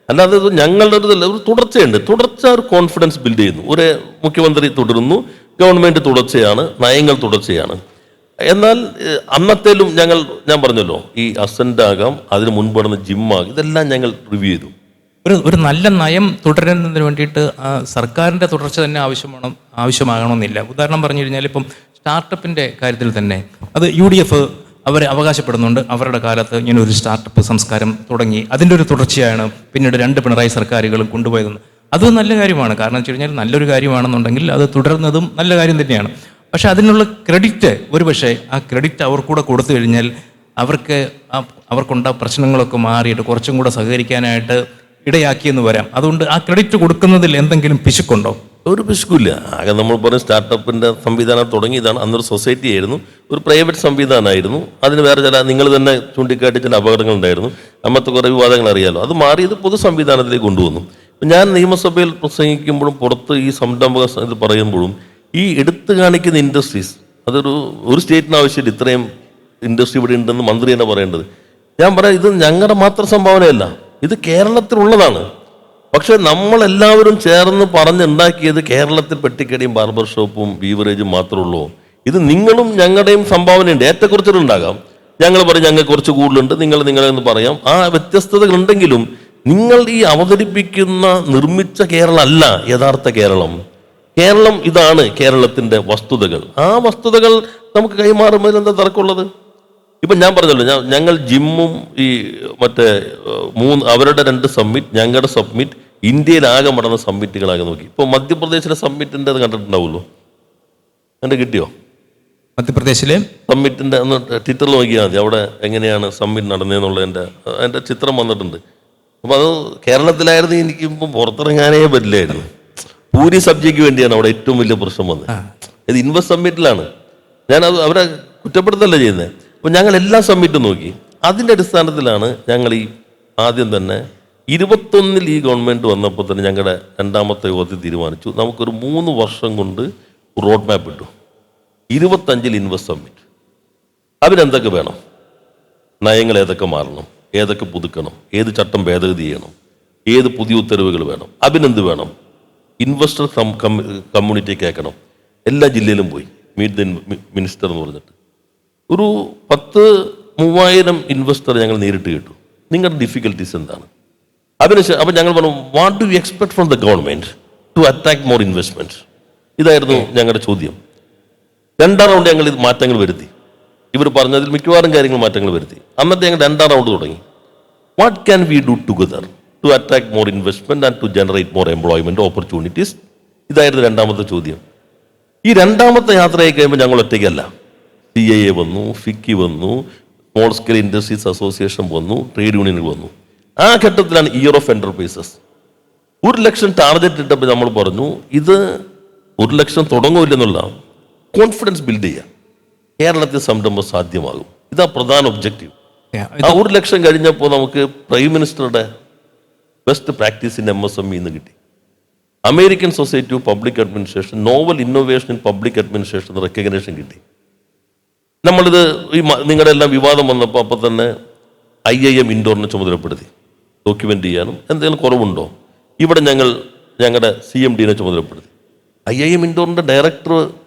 അല്ലാതെ ഇത് ഞങ്ങളുടെ ഒരു തുടർച്ചയുണ്ട്. തുടർച്ച ഒരു കോൺഫിഡൻസ് ബിൽഡ് ചെയ്യുന്നു. ഒരു മുഖ്യമന്ത്രി തുടരുന്നു, ഗവൺമെൻറ് തുടർച്ചയാണ്, നയങ്ങൾ തുടർച്ചയാണ്. എന്നാൽ അന്നത്തേലും ഞാൻ പറഞ്ഞല്ലോ, ഈ അസൻ്റാകാം, അതിന് മുൻപ് നടന്ന ജിമ്മാകാം, ഇതെല്ലാം ഞങ്ങൾ റിവ്യൂ ചെയ്തു. ഒരു നല്ല നയം തുടരുന്നതിന് വേണ്ടിയിട്ട് സർക്കാരിൻ്റെ തുടർച്ച തന്നെ ആവശ്യമാകണമെന്നില്ല. ഉദാഹരണം പറഞ്ഞു കഴിഞ്ഞാൽ ഇപ്പം സ്റ്റാർട്ടപ്പിൻ്റെ കാര്യത്തിൽ തന്നെ അത് UDF അവർ അവകാശപ്പെടുന്നുണ്ട്. അവരുടെ കാലത്ത് ഇങ്ങനെ ഒരു സ്റ്റാർട്ടപ്പ് സംസ്കാരം തുടങ്ങി, അതിൻ്റെ ഒരു തുടർച്ചയാണ് പിന്നീട് 2 പിണറായി സർക്കാരുകളും കൊണ്ടുപോയതെന്ന്. അത് നല്ല കാര്യമാണ്. കാരണം വെച്ച് കഴിഞ്ഞാൽ നല്ലൊരു കാര്യമാണെന്നുണ്ടെങ്കിൽ അത് തുടർന്നതും നല്ല കാര്യം തന്നെയാണ്. പക്ഷെ അതിനുള്ള ക്രെഡിറ്റ്, ഒരുപക്ഷെ ആ ക്രെഡിറ്റ് അവർക്കൂടെ കൊടുത്തു കഴിഞ്ഞാൽ അവർക്കുണ്ട പ്രശ്നങ്ങളൊക്കെ മാറിയിട്ട് കുറച്ചും കൂടെ സഹകരിക്കാനായിട്ട് ഇടയാക്കിയെന്ന് വരാം. അതുകൊണ്ട് ആ ക്രെഡിറ്റ് കൊടുക്കുന്നതിൽ എന്തെങ്കിലും പിശുക്കുണ്ടോ? ഒരു പിശുക്കില്ല. ആകെ നമ്മൾ പറഞ്ഞ സ്റ്റാർട്ടപ്പിൻ്റെ സംവിധാനം തുടങ്ങിയതാണ്. അന്നൊരു സൊസൈറ്റി ആയിരുന്നു, ഒരു പ്രൈവറ്റ് സംവിധാനമായിരുന്നു. അതിന് വേറെ നിങ്ങൾ തന്നെ ചൂണ്ടിക്കാട്ടി ചില അപകടങ്ങളുണ്ടായിരുന്നു. അന്നത്തെ കുറേ വിവാദങ്ങൾ അറിയാമല്ലോ. അത് മാറിയത് പൊതു സംവിധാനത്തിലേക്ക് കൊണ്ടുവന്നു. ഞാൻ നിയമസഭയിൽ പ്രസംഗിക്കുമ്പോഴും പുറത്ത് ഈ സംരംഭക ഇത് പറയുമ്പോഴും ഈ എടുത്തു കാണിക്കുന്ന ഇൻഡസ്ട്രീസ്, ഒരു സ്റ്റേറ്റിന് ആവശ്യമില്ല ഇത്രയും ഇൻഡസ്ട്രി ഇവിടെ ഉണ്ടെന്ന് മന്ത്രി തന്നെ പറയേണ്ടത്. ഞാൻ പറയാം, ഇത് ഞങ്ങളുടെ മാത്രം സംഭാവനയല്ല, ഇത് കേരളത്തിലുള്ളതാണ്. പക്ഷെ നമ്മളെല്ലാവരും ചേർന്ന് പറഞ്ഞുണ്ടാക്കിയത് കേരളത്തിൽ പെട്ടിക്കടിയും ബാർബർ ഷോപ്പും ബീവറേജും മാത്രമേ ഉള്ളൂ. ഇത് നിങ്ങളും ഞങ്ങളുടെയും സംഭാവനയുണ്ട്. ഏറ്റക്കുറച്ചിലുണ്ടാകാം. ഞങ്ങൾ പറയും ഞങ്ങൾക്ക് കുറച്ച് കൂടുതലുണ്ട്, നിങ്ങളെന്ന് പറയാം. ആ വ്യത്യസ്തതകളുണ്ടെങ്കിലും നിങ്ങൾ ഈ അവതരിപ്പിക്കുന്ന നിർമ്മിച്ച കേരളം അല്ല യഥാർത്ഥ കേരളം. കേരളം ഇതാണ് കേരളത്തിൻ്റെ വസ്തുതകൾ. ആ വസ്തുതകൾ നമുക്ക് കൈമാറുമ്പോൾ എന്താ തർക്കമുള്ളത്? ഇപ്പം ഞാൻ പറഞ്ഞല്ലോ, ഞങ്ങൾ ജിമ്മും ഈ മറ്റേ അവരുടെ 2 സബ്മിറ്റ്, ഞങ്ങളുടെ സബ്മിറ്റ്, ഇന്ത്യയിലാകെ നടന്ന സബ്മിറ്റുകളാകെ നോക്കി. ഇപ്പോൾ മധ്യപ്രദേശിലെ സബ്മിറ്റിൻ്റെ അത് കണ്ടിട്ടുണ്ടാവുമല്ലോ, എൻ്റെ കിട്ടിയോ? മധ്യപ്രദേശിലെ സബ്മിറ്റിൻ്റെ ഒന്ന് ട്വിറ്ററിൽ നോക്കിയാൽ മതി, അവിടെ എങ്ങനെയാണ് സബ്മിറ്റ് നടന്നതെന്നുള്ളതിൻ്റെ അതിൻ്റെ ചിത്രം വന്നിട്ടുണ്ട്. അപ്പോൾ അത് കേരളത്തിലായിരുന്നു എനിക്കിപ്പം പുറത്തിറങ്ങാനേ പറ്റില്ലായിരുന്നു. പൂരി സബ്ജിക്ക് വേണ്ടിയാണ് അവിടെ ഏറ്റവും വലിയ പ്രശ്നം വന്നത്. ഇത് ഇൻവെസ്റ്റ് സബ്മിറ്റിലാണ്. ഞാനത് അവരെ കുറ്റപ്പെടുത്തല്ല ചെയ്യുന്നത്. അപ്പോൾ ഞങ്ങൾ എല്ലാ സബ്മിറ്റും നോക്കി. അതിൻ്റെ അടിസ്ഥാനത്തിലാണ് ഞങ്ങൾ ഈ ആദ്യം തന്നെ 21 ഈ ഗവൺമെൻറ് വന്നപ്പോൾ തന്നെ ഞങ്ങളുടെ 2ാമത്തെ യോഗത്തിൽ തീരുമാനിച്ചു, നമുക്കൊരു 3 വർഷം കൊണ്ട് റോഡ് മാപ്പ് ഇട്ടു. 25 ഇൻവെസ്റ്റ് സബ്മിറ്റ്. അതിനെന്തൊക്കെ വേണം, നയങ്ങൾ ഏതൊക്കെ മാറണം, ഏതൊക്കെ പുതുക്കണം, ഏത് ചട്ടം ഭേദഗതി ചെയ്യണം, ഏത് പുതിയ ഉത്തരവുകൾ വേണം, അതിനെന്ത് വേണം, ഇൻവെസ്റ്റർ കമ്മ്യൂണിറ്റി കേൾക്കണം. എല്ലാ ജില്ലയിലും പോയി മീറ്റ് ദ മിനിസ്റ്റർ എന്ന് പറഞ്ഞിട്ട് ഒരു 10,000-3000 ഇൻവെസ്റ്റർ ഞങ്ങൾ നേരിട്ട് കേട്ടു. നിങ്ങളുടെ ഡിഫിക്കൽട്ടീസ് എന്താണ്? അതിനുശേഷം അപ്പം ഞങ്ങൾ പറഞ്ഞു, what do you expect from the government to attract more investment? ഇതായിരുന്നു ഞങ്ങളുടെ ചോദ്യം. 2ാം റൗണ്ട് ഞങ്ങൾ ഇത് മാറ്റങ്ങൾ വരുത്തി. ഇവർ പറഞ്ഞതിൽ മിക്കവാറും കാര്യങ്ങൾ മാറ്റങ്ങൾ വരുത്തി. എന്നിട്ട് ഞങ്ങൾ 2ാം റൗണ്ട് തുടങ്ങി. What can we do together to attract more investment and to generate more employment opportunities? ഇതായിരുന്നു 2ാമത്തെ ചോദ്യം. ഈ 2ാമത്തെ യാത്രയായി കഴിയുമ്പോൾ ഞങ്ങൾ ഒറ്റയ്ക്കല്ല. CIA വന്നു, FICCI വന്നു, സ്മോൾ സ്കെയിൽ ഇൻഡസ്ട്രീസ് അസോസിയേഷൻ വന്നു, ട്രേഡ് യൂണിയനുകൾ വന്നു. ആ ഘട്ടത്തിലാണ് year of enterprises. 1 lakh target ഇട്ടപ്പോൾ നമ്മൾ പറഞ്ഞു, ഇത് 1 ലക്ഷം തുടങ്ങുമില്ലെന്നുള്ള കോൺഫിഡൻസ് ബിൽഡ് ചെയ്യുക, കേരളത്തിൽ സംരംഭം സാധ്യമാകും. ഇതാ പ്രധാന ഒബ്ജക്റ്റീവ്. ആ 1 ലക്ഷം കഴിഞ്ഞപ്പോൾ നമുക്ക് പ്രൈം മിനിസ്റ്ററുടെ ബെസ്റ്റ് പ്രാക്ടീസ് ഇൻ MSME എന്ന് കിട്ടി. American society of public administration novel innovation in public administration recognition കിട്ടി. നമ്മളിത് ഈ നിങ്ങളുടെ എല്ലാം വിവാദം വന്നപ്പോൾ അപ്പം തന്നെ IIM ഇൻഡോറിനെ ചുമതലപ്പെടുത്തി ഡോക്യുമെൻ്റ് ചെയ്യാനും. എന്തെങ്കിലും കുറവുണ്ടോ? ഇവിടെ ഞങ്ങളുടെ CMDനെ ചുമതലപ്പെടുത്തി. IIM ഇൻഡോറിൻ്റെ ഡയറക്ടർ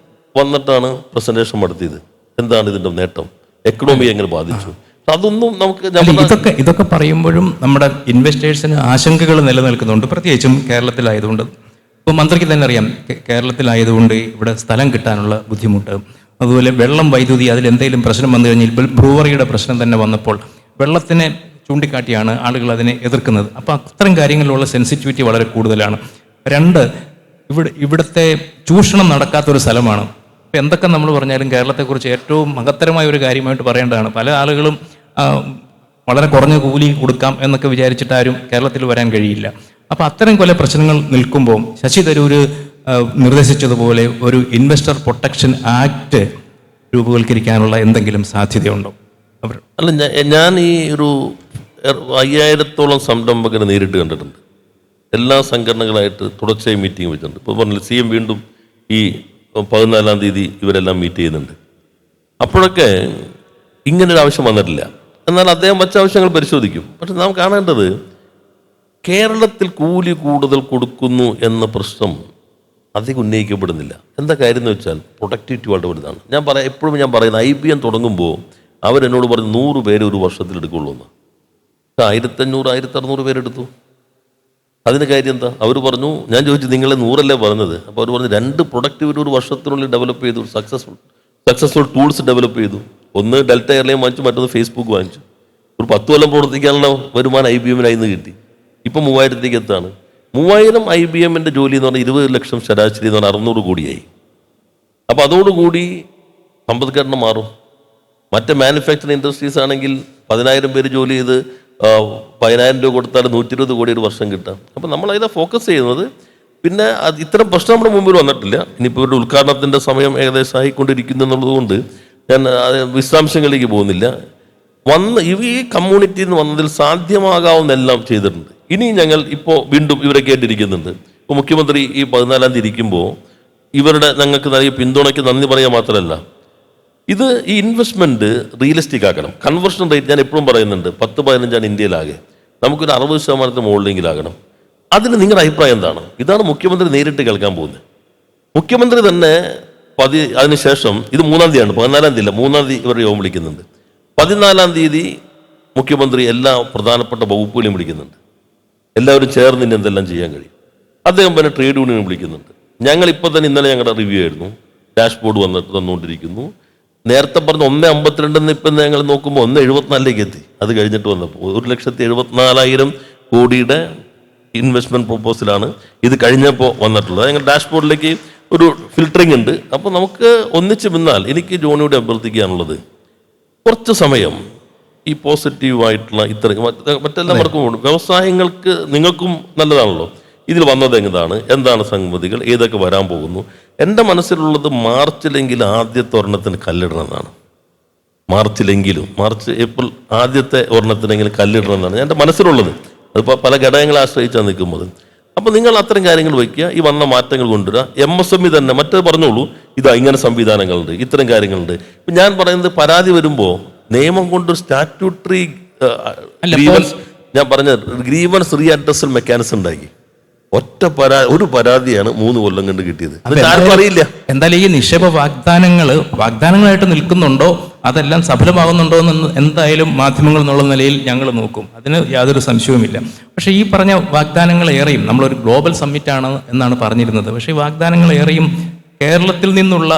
വന്നിട്ടാണ് പ്രസൻറ്റേഷൻ നടത്തിയത്. എന്താണ് ഇതിൻ്റെ നേട്ടം, എക്കണോമി എങ്ങനെ ബാധിച്ചു, അതൊന്നും നമുക്ക് ഇതൊക്കെ പറയുമ്പോഴും നമ്മുടെ ഇൻവെസ്റ്റേഴ്സിന് ആശങ്കകൾ നിലനിൽക്കുന്നുണ്ട്, പ്രത്യേകിച്ചും കേരളത്തിലായതുകൊണ്ട്. ഇപ്പോൾ മന്ത്രിക്ക് തന്നെ അറിയാം, കേരളത്തിലായതുകൊണ്ട് ഇവിടെ സ്ഥലം കിട്ടാനുള്ള ബുദ്ധിമുട്ട്, അതുപോലെ വെള്ളം, വൈദ്യുതി, അതിലെന്തെങ്കിലും പ്രശ്നം വന്നു കഴിഞ്ഞാൽ ഇപ്പോൾ ബ്രൂവറിയുടെ പ്രശ്നം തന്നെ വന്നപ്പോൾ വെള്ളത്തിനെ ചൂണ്ടിക്കാട്ടിയാണ് ആളുകൾ അതിനെ എതിർക്കുന്നത്. അപ്പോൾ അത്തരം കാര്യങ്ങളിലുള്ള സെൻസിറ്റിവിറ്റി വളരെ കൂടുതലാണ്. 2, ഇവിടുത്തെ ചൂഷണം നടക്കാത്തൊരു സ്ഥലമാണ്. ഇപ്പം എന്തൊക്കെ നമ്മൾ പറഞ്ഞാലും കേരളത്തെക്കുറിച്ച് ഏറ്റവും മഹത്തരമായ ഒരു കാര്യമായിട്ട് പറയേണ്ടതാണ്. പല ആളുകളും വളരെ കുറഞ്ഞ കൂലി കൊടുക്കാം എന്നൊക്കെ വിചാരിച്ചിട്ട് ആരും കേരളത്തിൽ വരാൻ കഴിയില്ല. അപ്പോൾ അത്തരം കൊല പ്രശ്നങ്ങൾ നിൽക്കുമ്പോൾ ശശി തരൂർ നിർദ്ദേശിച്ചതുപോലെ ഒരു ഇൻവെസ്റ്റർ പ്രൊട്ടക്ഷൻ ആക്ട് രൂപവൽക്കരിക്കാനുള്ള എന്തെങ്കിലും സാധ്യതയുണ്ടോ? അല്ല, ഞാൻ ഈ ഒരു 5000-ഓളം സംരംഭകരെ നേരിട്ട് കണ്ടിട്ടുണ്ട്. എല്ലാ സംഘടനകളായിട്ട് തുടർച്ചയായി മീറ്റിംഗ് വെച്ചിട്ടുണ്ട്. ഇപ്പോൾ പറഞ്ഞില്ല, CM വീണ്ടും ഈ 14-ാം തീയതി ഇവരെല്ലാം മീറ്റ് ചെയ്യുന്നുണ്ട്. അപ്പോഴൊക്കെ ഇങ്ങനൊരു ആവശ്യം വന്നിട്ടില്ല. എന്നാൽ അദ്ദേഹം മറ്റു ആവശ്യങ്ങൾ പരിശോധിക്കും. പക്ഷെ നാം കാണേണ്ടത്, കേരളത്തിൽ കൂലി കൂടുതൽ കൊടുക്കുന്നു എന്ന പ്രശ്നം അധികം ഉന്നയിക്കപ്പെടുന്നില്ല. എന്താ കാര്യം എന്ന് വെച്ചാൽ പ്രൊഡക്ടിവിറ്റി വളരെ വലുതാണ്. എപ്പോഴും ഞാൻ പറയുന്നത്, IBM തുടങ്ങുമ്പോൾ അവരെന്നോട് പറഞ്ഞ് 100 പേര് ഒരു വർഷത്തിൽ എടുക്കുള്ളൂ എന്ന്. 1500-1600 പേരെടുത്തു. അതിന് കാര്യം എന്താ? അവർ പറഞ്ഞു, ഞാൻ ചോദിച്ചു നിങ്ങളെ 100 പറഞ്ഞത്. അപ്പോൾ അവർ പറഞ്ഞു 2 പ്രൊഡക്ടിവിറ്റി ഒരു വർഷത്തിനുള്ളിൽ ഡെവലപ്പ് ചെയ്തു, സക്സസ്ഫുൾ ടൂൾസ് ഡെവലപ്പ് ചെയ്തു. ഒന്ന് ഡെൽറ്റ എയർലൈൻ വാങ്ങിച്ചു, മറ്റൊന്ന് ഫേസ്ബുക്ക് വാങ്ങിച്ചു. ഒരു 10 കൊല്ലം പ്രവർത്തിക്കാനുള്ള വരുമാനം IBM-ൽ നിന്ന് കിട്ടി. ഇപ്പം 3000-ലേക്ക് എത്താണ്. 3000 IBM-ൻ്റെ ജോലി എന്ന് പറഞ്ഞാൽ 20 ലക്ഷം ശരാശരി എന്ന് പറഞ്ഞാൽ 600 കോടിയായി. അപ്പോൾ അതോടുകൂടി സമ്പദ്ഘടന മാറും. മറ്റ് മാനുഫാക്ചറിങ് ഇൻഡസ്ട്രീസ് ആണെങ്കിൽ 10,000 പേര് ജോലി ചെയ്ത് 10,000 രൂപ കൊടുത്താൽ 120 കോടി ഒരു വർഷം കിട്ടാം. അപ്പോൾ നമ്മളതിനെ ഫോക്കസ് ചെയ്യുന്നത്. പിന്നെ ഇത്തരം പ്രശ്നം നമ്മുടെ മുമ്പിൽ വന്നിട്ടില്ല. ഇനിയിപ്പോൾ ഇവരുടെ ഉദ്ഘാടനത്തിൻ്റെ സമയം ഏകദേശം ആയിക്കൊണ്ടിരിക്കുന്നു എന്നുള്ളതുകൊണ്ട് ഞാൻ വിശദാംശങ്ങളിലേക്ക് പോകുന്നില്ല. ഈ കമ്മ്യൂണിറ്റിയിൽ നിന്ന് വന്നതിൽ സാധ്യമാകാവുന്നെല്ലാം ചെയ്തിട്ടുണ്ട്. ഇനി ഞങ്ങൾ ഇപ്പോൾ വീണ്ടും ഇവരെ കേട്ടിരിക്കുന്നുണ്ട്. ഇപ്പോൾ മുഖ്യമന്ത്രി ഈ 14-ാം തീയതി ഇരിക്കുമ്പോൾ ഇവരുടെ ഞങ്ങൾക്ക് നൽകിയ പിന്തുണയ്ക്ക് നന്ദി പറയുക മാത്രമല്ല, ഇത് ഈ ഇൻവെസ്റ്റ്മെൻറ്റ് റിയലിസ്റ്റിക് ആക്കണം. കൺവേർഷൻ റേറ്റ് ഞാൻ എപ്പോഴും പറയുന്നുണ്ട്, 10-15 ഇന്ത്യയിലാകെ. നമുക്കൊരു 60% മുകളിലെങ്കിലാകണം. അതിന് നിങ്ങളുടെ അഭിപ്രായം എന്താണ്? ഇതാണ് മുഖ്യമന്ത്രി നേരിട്ട് കേൾക്കാൻ പോകുന്നത്. മുഖ്യമന്ത്രി തന്നെ അതിനുശേഷം ഇത് 3-ാം തീയതിയാണ്, 14-ാം തീയതി അല്ല, 3-ാം തീയതി ഇവർ യോഗം വിളിക്കുന്നുണ്ട്. 14-ാം തീയതി മുഖ്യമന്ത്രി എല്ലാ പ്രധാനപ്പെട്ട വകുപ്പുകളെയും വിളിക്കുന്നുണ്ട്. എല്ലാവരും ചേർന്ന് ഇനി എന്തെല്ലാം ചെയ്യാൻ കഴിയും. അദ്ദേഹം പിന്നെ ട്രേഡ് യൂണിയൻ വിളിക്കുന്നുണ്ട്. ഞങ്ങളിപ്പോൾ തന്നെ ഇന്നലെ ഞങ്ങളുടെ റിവ്യൂ ആയിരുന്നു, ഡാഷ്ബോർഡ് തന്നുകൊണ്ടിരിക്കുന്നു. നേരത്തെ പറഞ്ഞ 1.52 ഇപ്പം ഞങ്ങൾ നോക്കുമ്പോൾ 1.74 എത്തി. അത് കഴിഞ്ഞിട്ട് വന്നപ്പോൾ 1,74,000 കോടിയുടെ ഇൻവെസ്റ്റ്മെൻറ്റ് പ്രൊപ്പോസലാണ് ഇത് കഴിഞ്ഞപ്പോൾ വന്നിട്ടുള്ളത്. ഞങ്ങൾ ഡാഷ്ബോർഡിലേക്ക് ഒരു ഫിൽറ്ററിംഗ് ഉണ്ട്. അപ്പോൾ നമുക്ക് ഒന്നിച്ച് നിന്നാൽ എനിക്ക് ജോണിയോട് അഭ്യർത്ഥിക്കാനുള്ളത്, കുറച്ച് സമയം ഈ പോസിറ്റീവായിട്ടുള്ള ഇത്രയും മറ്റെല്ലാവർക്കും വ്യവസായങ്ങൾക്ക് നിങ്ങൾക്കും നല്ലതാണല്ലോ, ഇതിൽ വന്നത് എന്താണ് സംഗതികൾ, ഏതൊക്കെ വരാൻ പോകുന്നു. എൻ്റെ മനസ്സിലുള്ളത് മാർച്ചിലെങ്കിലും ആദ്യത്തെ ഒരെണ്ണത്തിന് കല്ലിടണമെന്നാണ്. ഏപ്രിൽ ആദ്യത്തെ ഒരെണ്ണത്തിനെങ്കിലും കല്ലിടണമെന്നാണ് എൻ്റെ മനസ്സിലുള്ളത്. അതിപ്പോൾ പല ഘടകങ്ങളെ ആശ്രയിച്ചാണ് നിൽക്കുന്നത്. അപ്പോൾ നിങ്ങൾ അത്തരം കാര്യങ്ങൾ വയ്ക്കുക, ഈ വന്ന മാറ്റങ്ങൾ കൊണ്ടുവരിക. MSME തന്നെ മറ്റേ പറഞ്ഞോളൂ, ഇതാ ഇങ്ങനെ സംവിധാനങ്ങളുണ്ട്, ഇത്തരം കാര്യങ്ങളുണ്ട്. ഇപ്പം ഞാൻ പറയുന്നത്, പരാതി വരുമ്പോൾ നിയമം കൊണ്ട് സ്റ്റാറ്റ്യൂട്ടറി ഞാൻ പറഞ്ഞ ഗ്രീവൻസ് റീ അഡ്രസൽ മെക്കാനിസം ഉണ്ടാക്കി. ഒരു പരാതിയാണ് 3 കൊല്ലം കൊണ്ട് കിട്ടിയത്. ആർക്കും അറിയില്ല. എന്തായാലും ഈ നിക്ഷേപ വാഗ്ദാനങ്ങളായിട്ട് നിൽക്കുന്നുണ്ടോ, അതെല്ലാം സഫലമാകുന്നുണ്ടോ എന്ന് എന്തായാലും മാധ്യമങ്ങൾ എന്നുള്ള നിലയിൽ ഞങ്ങൾ നോക്കും. അതിന് യാതൊരു സംശയവുമില്ല. പക്ഷേ ഈ പറഞ്ഞ വാഗ്ദാനങ്ങൾ ഏറെയും, നമ്മളൊരു ഗ്ലോബൽ സമ്മിറ്റ് ആണ് എന്നാണ് പറഞ്ഞിരുന്നത്, പക്ഷേ ഈ വാഗ്ദാനങ്ങൾ ഏറെയും കേരളത്തിൽ നിന്നുള്ള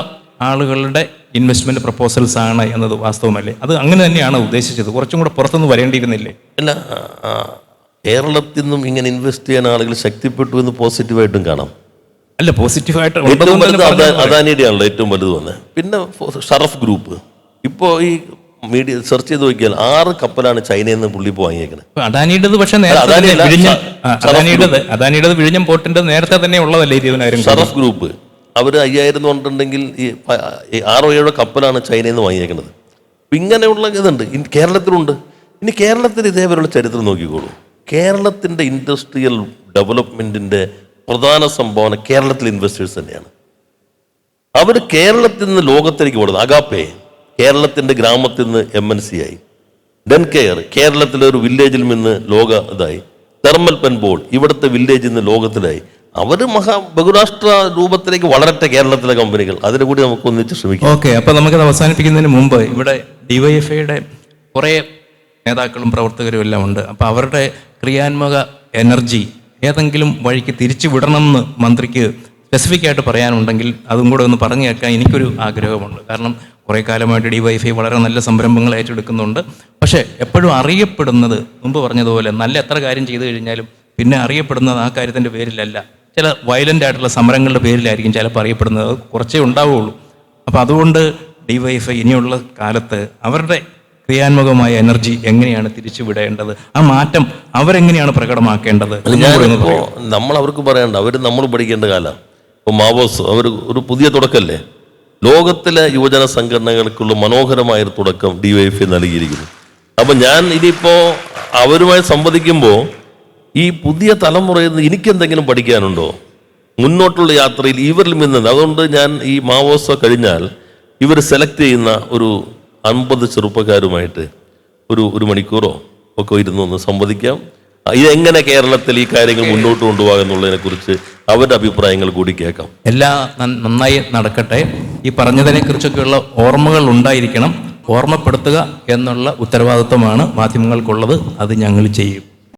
ആളുകളുടെ ഇൻവെസ്റ്റ്മെന്റ് പ്രപ്പോസൽസ് ആണ് എന്നത് വാസ്തവമല്ലേ? അത് അങ്ങനെ തന്നെയാണ് ഉദ്ദേശിച്ചത്? കുറച്ചും കൂടെ പുറത്തുനിന്ന് വരേണ്ടിയിരുന്നില്ലേ? അല്ല, കേരളത്തിൽ നിന്നും ഇങ്ങനെ ഇൻവെസ്റ്റ് ചെയ്യാൻ ആളുകൾ ശക്തിപ്പെട്ടു എന്ന് പോസിറ്റീവായിട്ടും കാണാം. അല്ല, പോസിറ്റീവായിട്ട് അദാനിയുടെ ആണല്ലോ ഏറ്റവും വലുത് വന്നത്. പിന്നെ ഷറഫ് ഗ്രൂപ്പ് ഇപ്പോൾ ഈ മീഡിയ സെർച്ച് ചെയ്ത് നോക്കിയാൽ 6 കപ്പലാണ് ചൈനയിൽ നിന്ന് പുള്ളി ഇപ്പോൾ വാങ്ങിയേക്കുന്നത്. അദാനിയുടേത് പക്ഷേ അദാനിയുടേത് വിഴിഞ്ഞം പോർട്ടിന്റെ നേരത്തെ തന്നെ ഉള്ളതല്ലേ 20,000. ഷറഫ് ഗ്രൂപ്പ് അവർ 5,000 കൊണ്ടുണ്ടെങ്കിൽ ഈ 6-7 കപ്പലാണ് ചൈനയിൽ നിന്ന് വാങ്ങിയേക്കുന്നത്. ഇങ്ങനെയുള്ള ഇതുണ്ട് കേരളത്തിലുണ്ട്. ഇനി കേരളത്തിൽ ഇതേപോലുള്ള ചരിത്രം നോക്കിക്കോളൂ. കേരളത്തിൻ്റെ ഇൻഡസ്ട്രിയൽ ഡെവലപ്മെൻറ്റിൻ്റെ പ്രധാന സംഭാവന കേരളത്തിലെ ഇൻവെസ്റ്റേഴ്സ് തന്നെയാണ്. അവർ കേരളത്തിൽ നിന്ന് ലോകത്തിലേക്ക് കൊടുക്കുന്നത്. അഗാപ്പെ കേരളത്തിൻ്റെ ഗ്രാമത്തിൽ നിന്ന് MNC ആയി. ഡെൻകെയർ കേരളത്തിലെ ഒരു വില്ലേജിൽ നിന്ന് ലോക ഇതായി. തെർമൽ പെൻബോൾ ഇവിടുത്തെ വില്ലേജിൽ നിന്ന് ലോകത്തിലായി. അവർ ബഹുരാഷ്ട്ര രൂപത്തിലേക്ക് വളരട്ടെ കേരളത്തിലെ കമ്പനികൾ. അതിനെ കൂടി നമുക്ക് ഒന്നിച്ച് ശ്രമിക്കാം. ഓക്കെ, അപ്പോൾ നമുക്കത് അവസാനിപ്പിക്കുന്നതിന് മുമ്പ് ഇവിടെ DYFIയുടെ കുറേ നേതാക്കളും പ്രവർത്തകരും എല്ലാം ഉണ്ട്. അപ്പോൾ അവരുടെ ക്രിയാത്മക എനർജി ഏതെങ്കിലും വഴിക്ക് തിരിച്ചു വിടണമെന്ന് മന്ത്രിക്ക് സ്പെസിഫിക് ആയിട്ട് പറയാനുണ്ടെങ്കിൽ അതും കൂടെ ഒന്ന് പറഞ്ഞു കേൾക്കാൻ എനിക്കൊരു ആഗ്രഹമുണ്ട്. കാരണം കുറേ കാലമായിട്ട് DYFI വളരെ നല്ല സംരംഭങ്ങൾ ഏറ്റെടുക്കുന്നുണ്ട്. പക്ഷേ എപ്പോഴും അറിയപ്പെടുന്നത്, മുമ്പ് പറഞ്ഞതുപോലെ നല്ല എത്ര കാര്യം ചെയ്തു കഴിഞ്ഞാലും പിന്നെ അറിയപ്പെടുന്നത് ആ കാര്യത്തിൻ്റെ പേരിലല്ല, ചില വയലൻ്റ് ആയിട്ടുള്ള സമരങ്ങളുടെ പേരിലായിരിക്കും ചിലപ്പോൾ അറിയപ്പെടുന്നത്. കുറച്ചേ ഉണ്ടാവുകയുള്ളൂ. അപ്പോൾ അതുകൊണ്ട് DYFI ഇനിയുള്ള കാലത്ത് അവരുടെ ക്രിയാത്മകമായ എനർജി എങ്ങനെയാണ് തിരിച്ചു വിടേണ്ടത്, ആ മാറ്റം അവരെങ്ങനെയാണ് പ്രകടമാക്കേണ്ടത്? നമ്മൾ അവർക്ക് പറയണ്ട, അവർ നമ്മൾ പഠിക്കേണ്ട കാലം. ഇപ്പോൾ മാവോസ് അവർ ഒരു പുതിയ തുടക്കമല്ലേ. ലോകത്തിലെ യുവജന സംഘടനകൾക്കുള്ള മനോഹരമായൊരു തുടക്കം DYFI നൽകിയിരിക്കുന്നു. അപ്പം ഞാൻ ഇനിയിപ്പോൾ അവരുമായി സംവദിക്കുമ്പോൾ ഈ പുതിയ തലമുറയിൽ നിന്ന് എനിക്കെന്തെങ്കിലും പഠിക്കാനുണ്ടോ മുന്നോട്ടുള്ള യാത്രയിൽ ഇവരിൽ നിന്ന്? അതുകൊണ്ട് ഞാൻ ഈ മാവോസ് കഴിഞ്ഞാൽ ഇവർ സെലക്ട് ചെയ്യുന്ന ഒരു 50 ചെറുപ്പക്കാരുമായിട്ട് ഒരു മണിക്കൂറോ ഒക്കെ ഇരുന്നൊന്ന് സംവദിക്കാം. ഇതെങ്ങനെ കേരളത്തിൽ ഈ കാര്യങ്ങൾ മുന്നോട്ട് കൊണ്ടുപോകാന്നുള്ളതിനെ കുറിച്ച് അവരുടെ അഭിപ്രായങ്ങൾ കൂടി കേൾക്കാം. എല്ലാം നന്നായി നടക്കട്ടെ. ഈ പറഞ്ഞതിനെ കുറിച്ചൊക്കെയുള്ള ഓർമ്മകൾ ഉണ്ടായിരിക്കണം. ഓർമ്മപ്പെടുത്തുക എന്നുള്ള ഉത്തരവാദിത്വമാണ് മാധ്യമങ്ങൾക്കുള്ളത്. അത് ഞങ്ങൾ ചെയ്യും.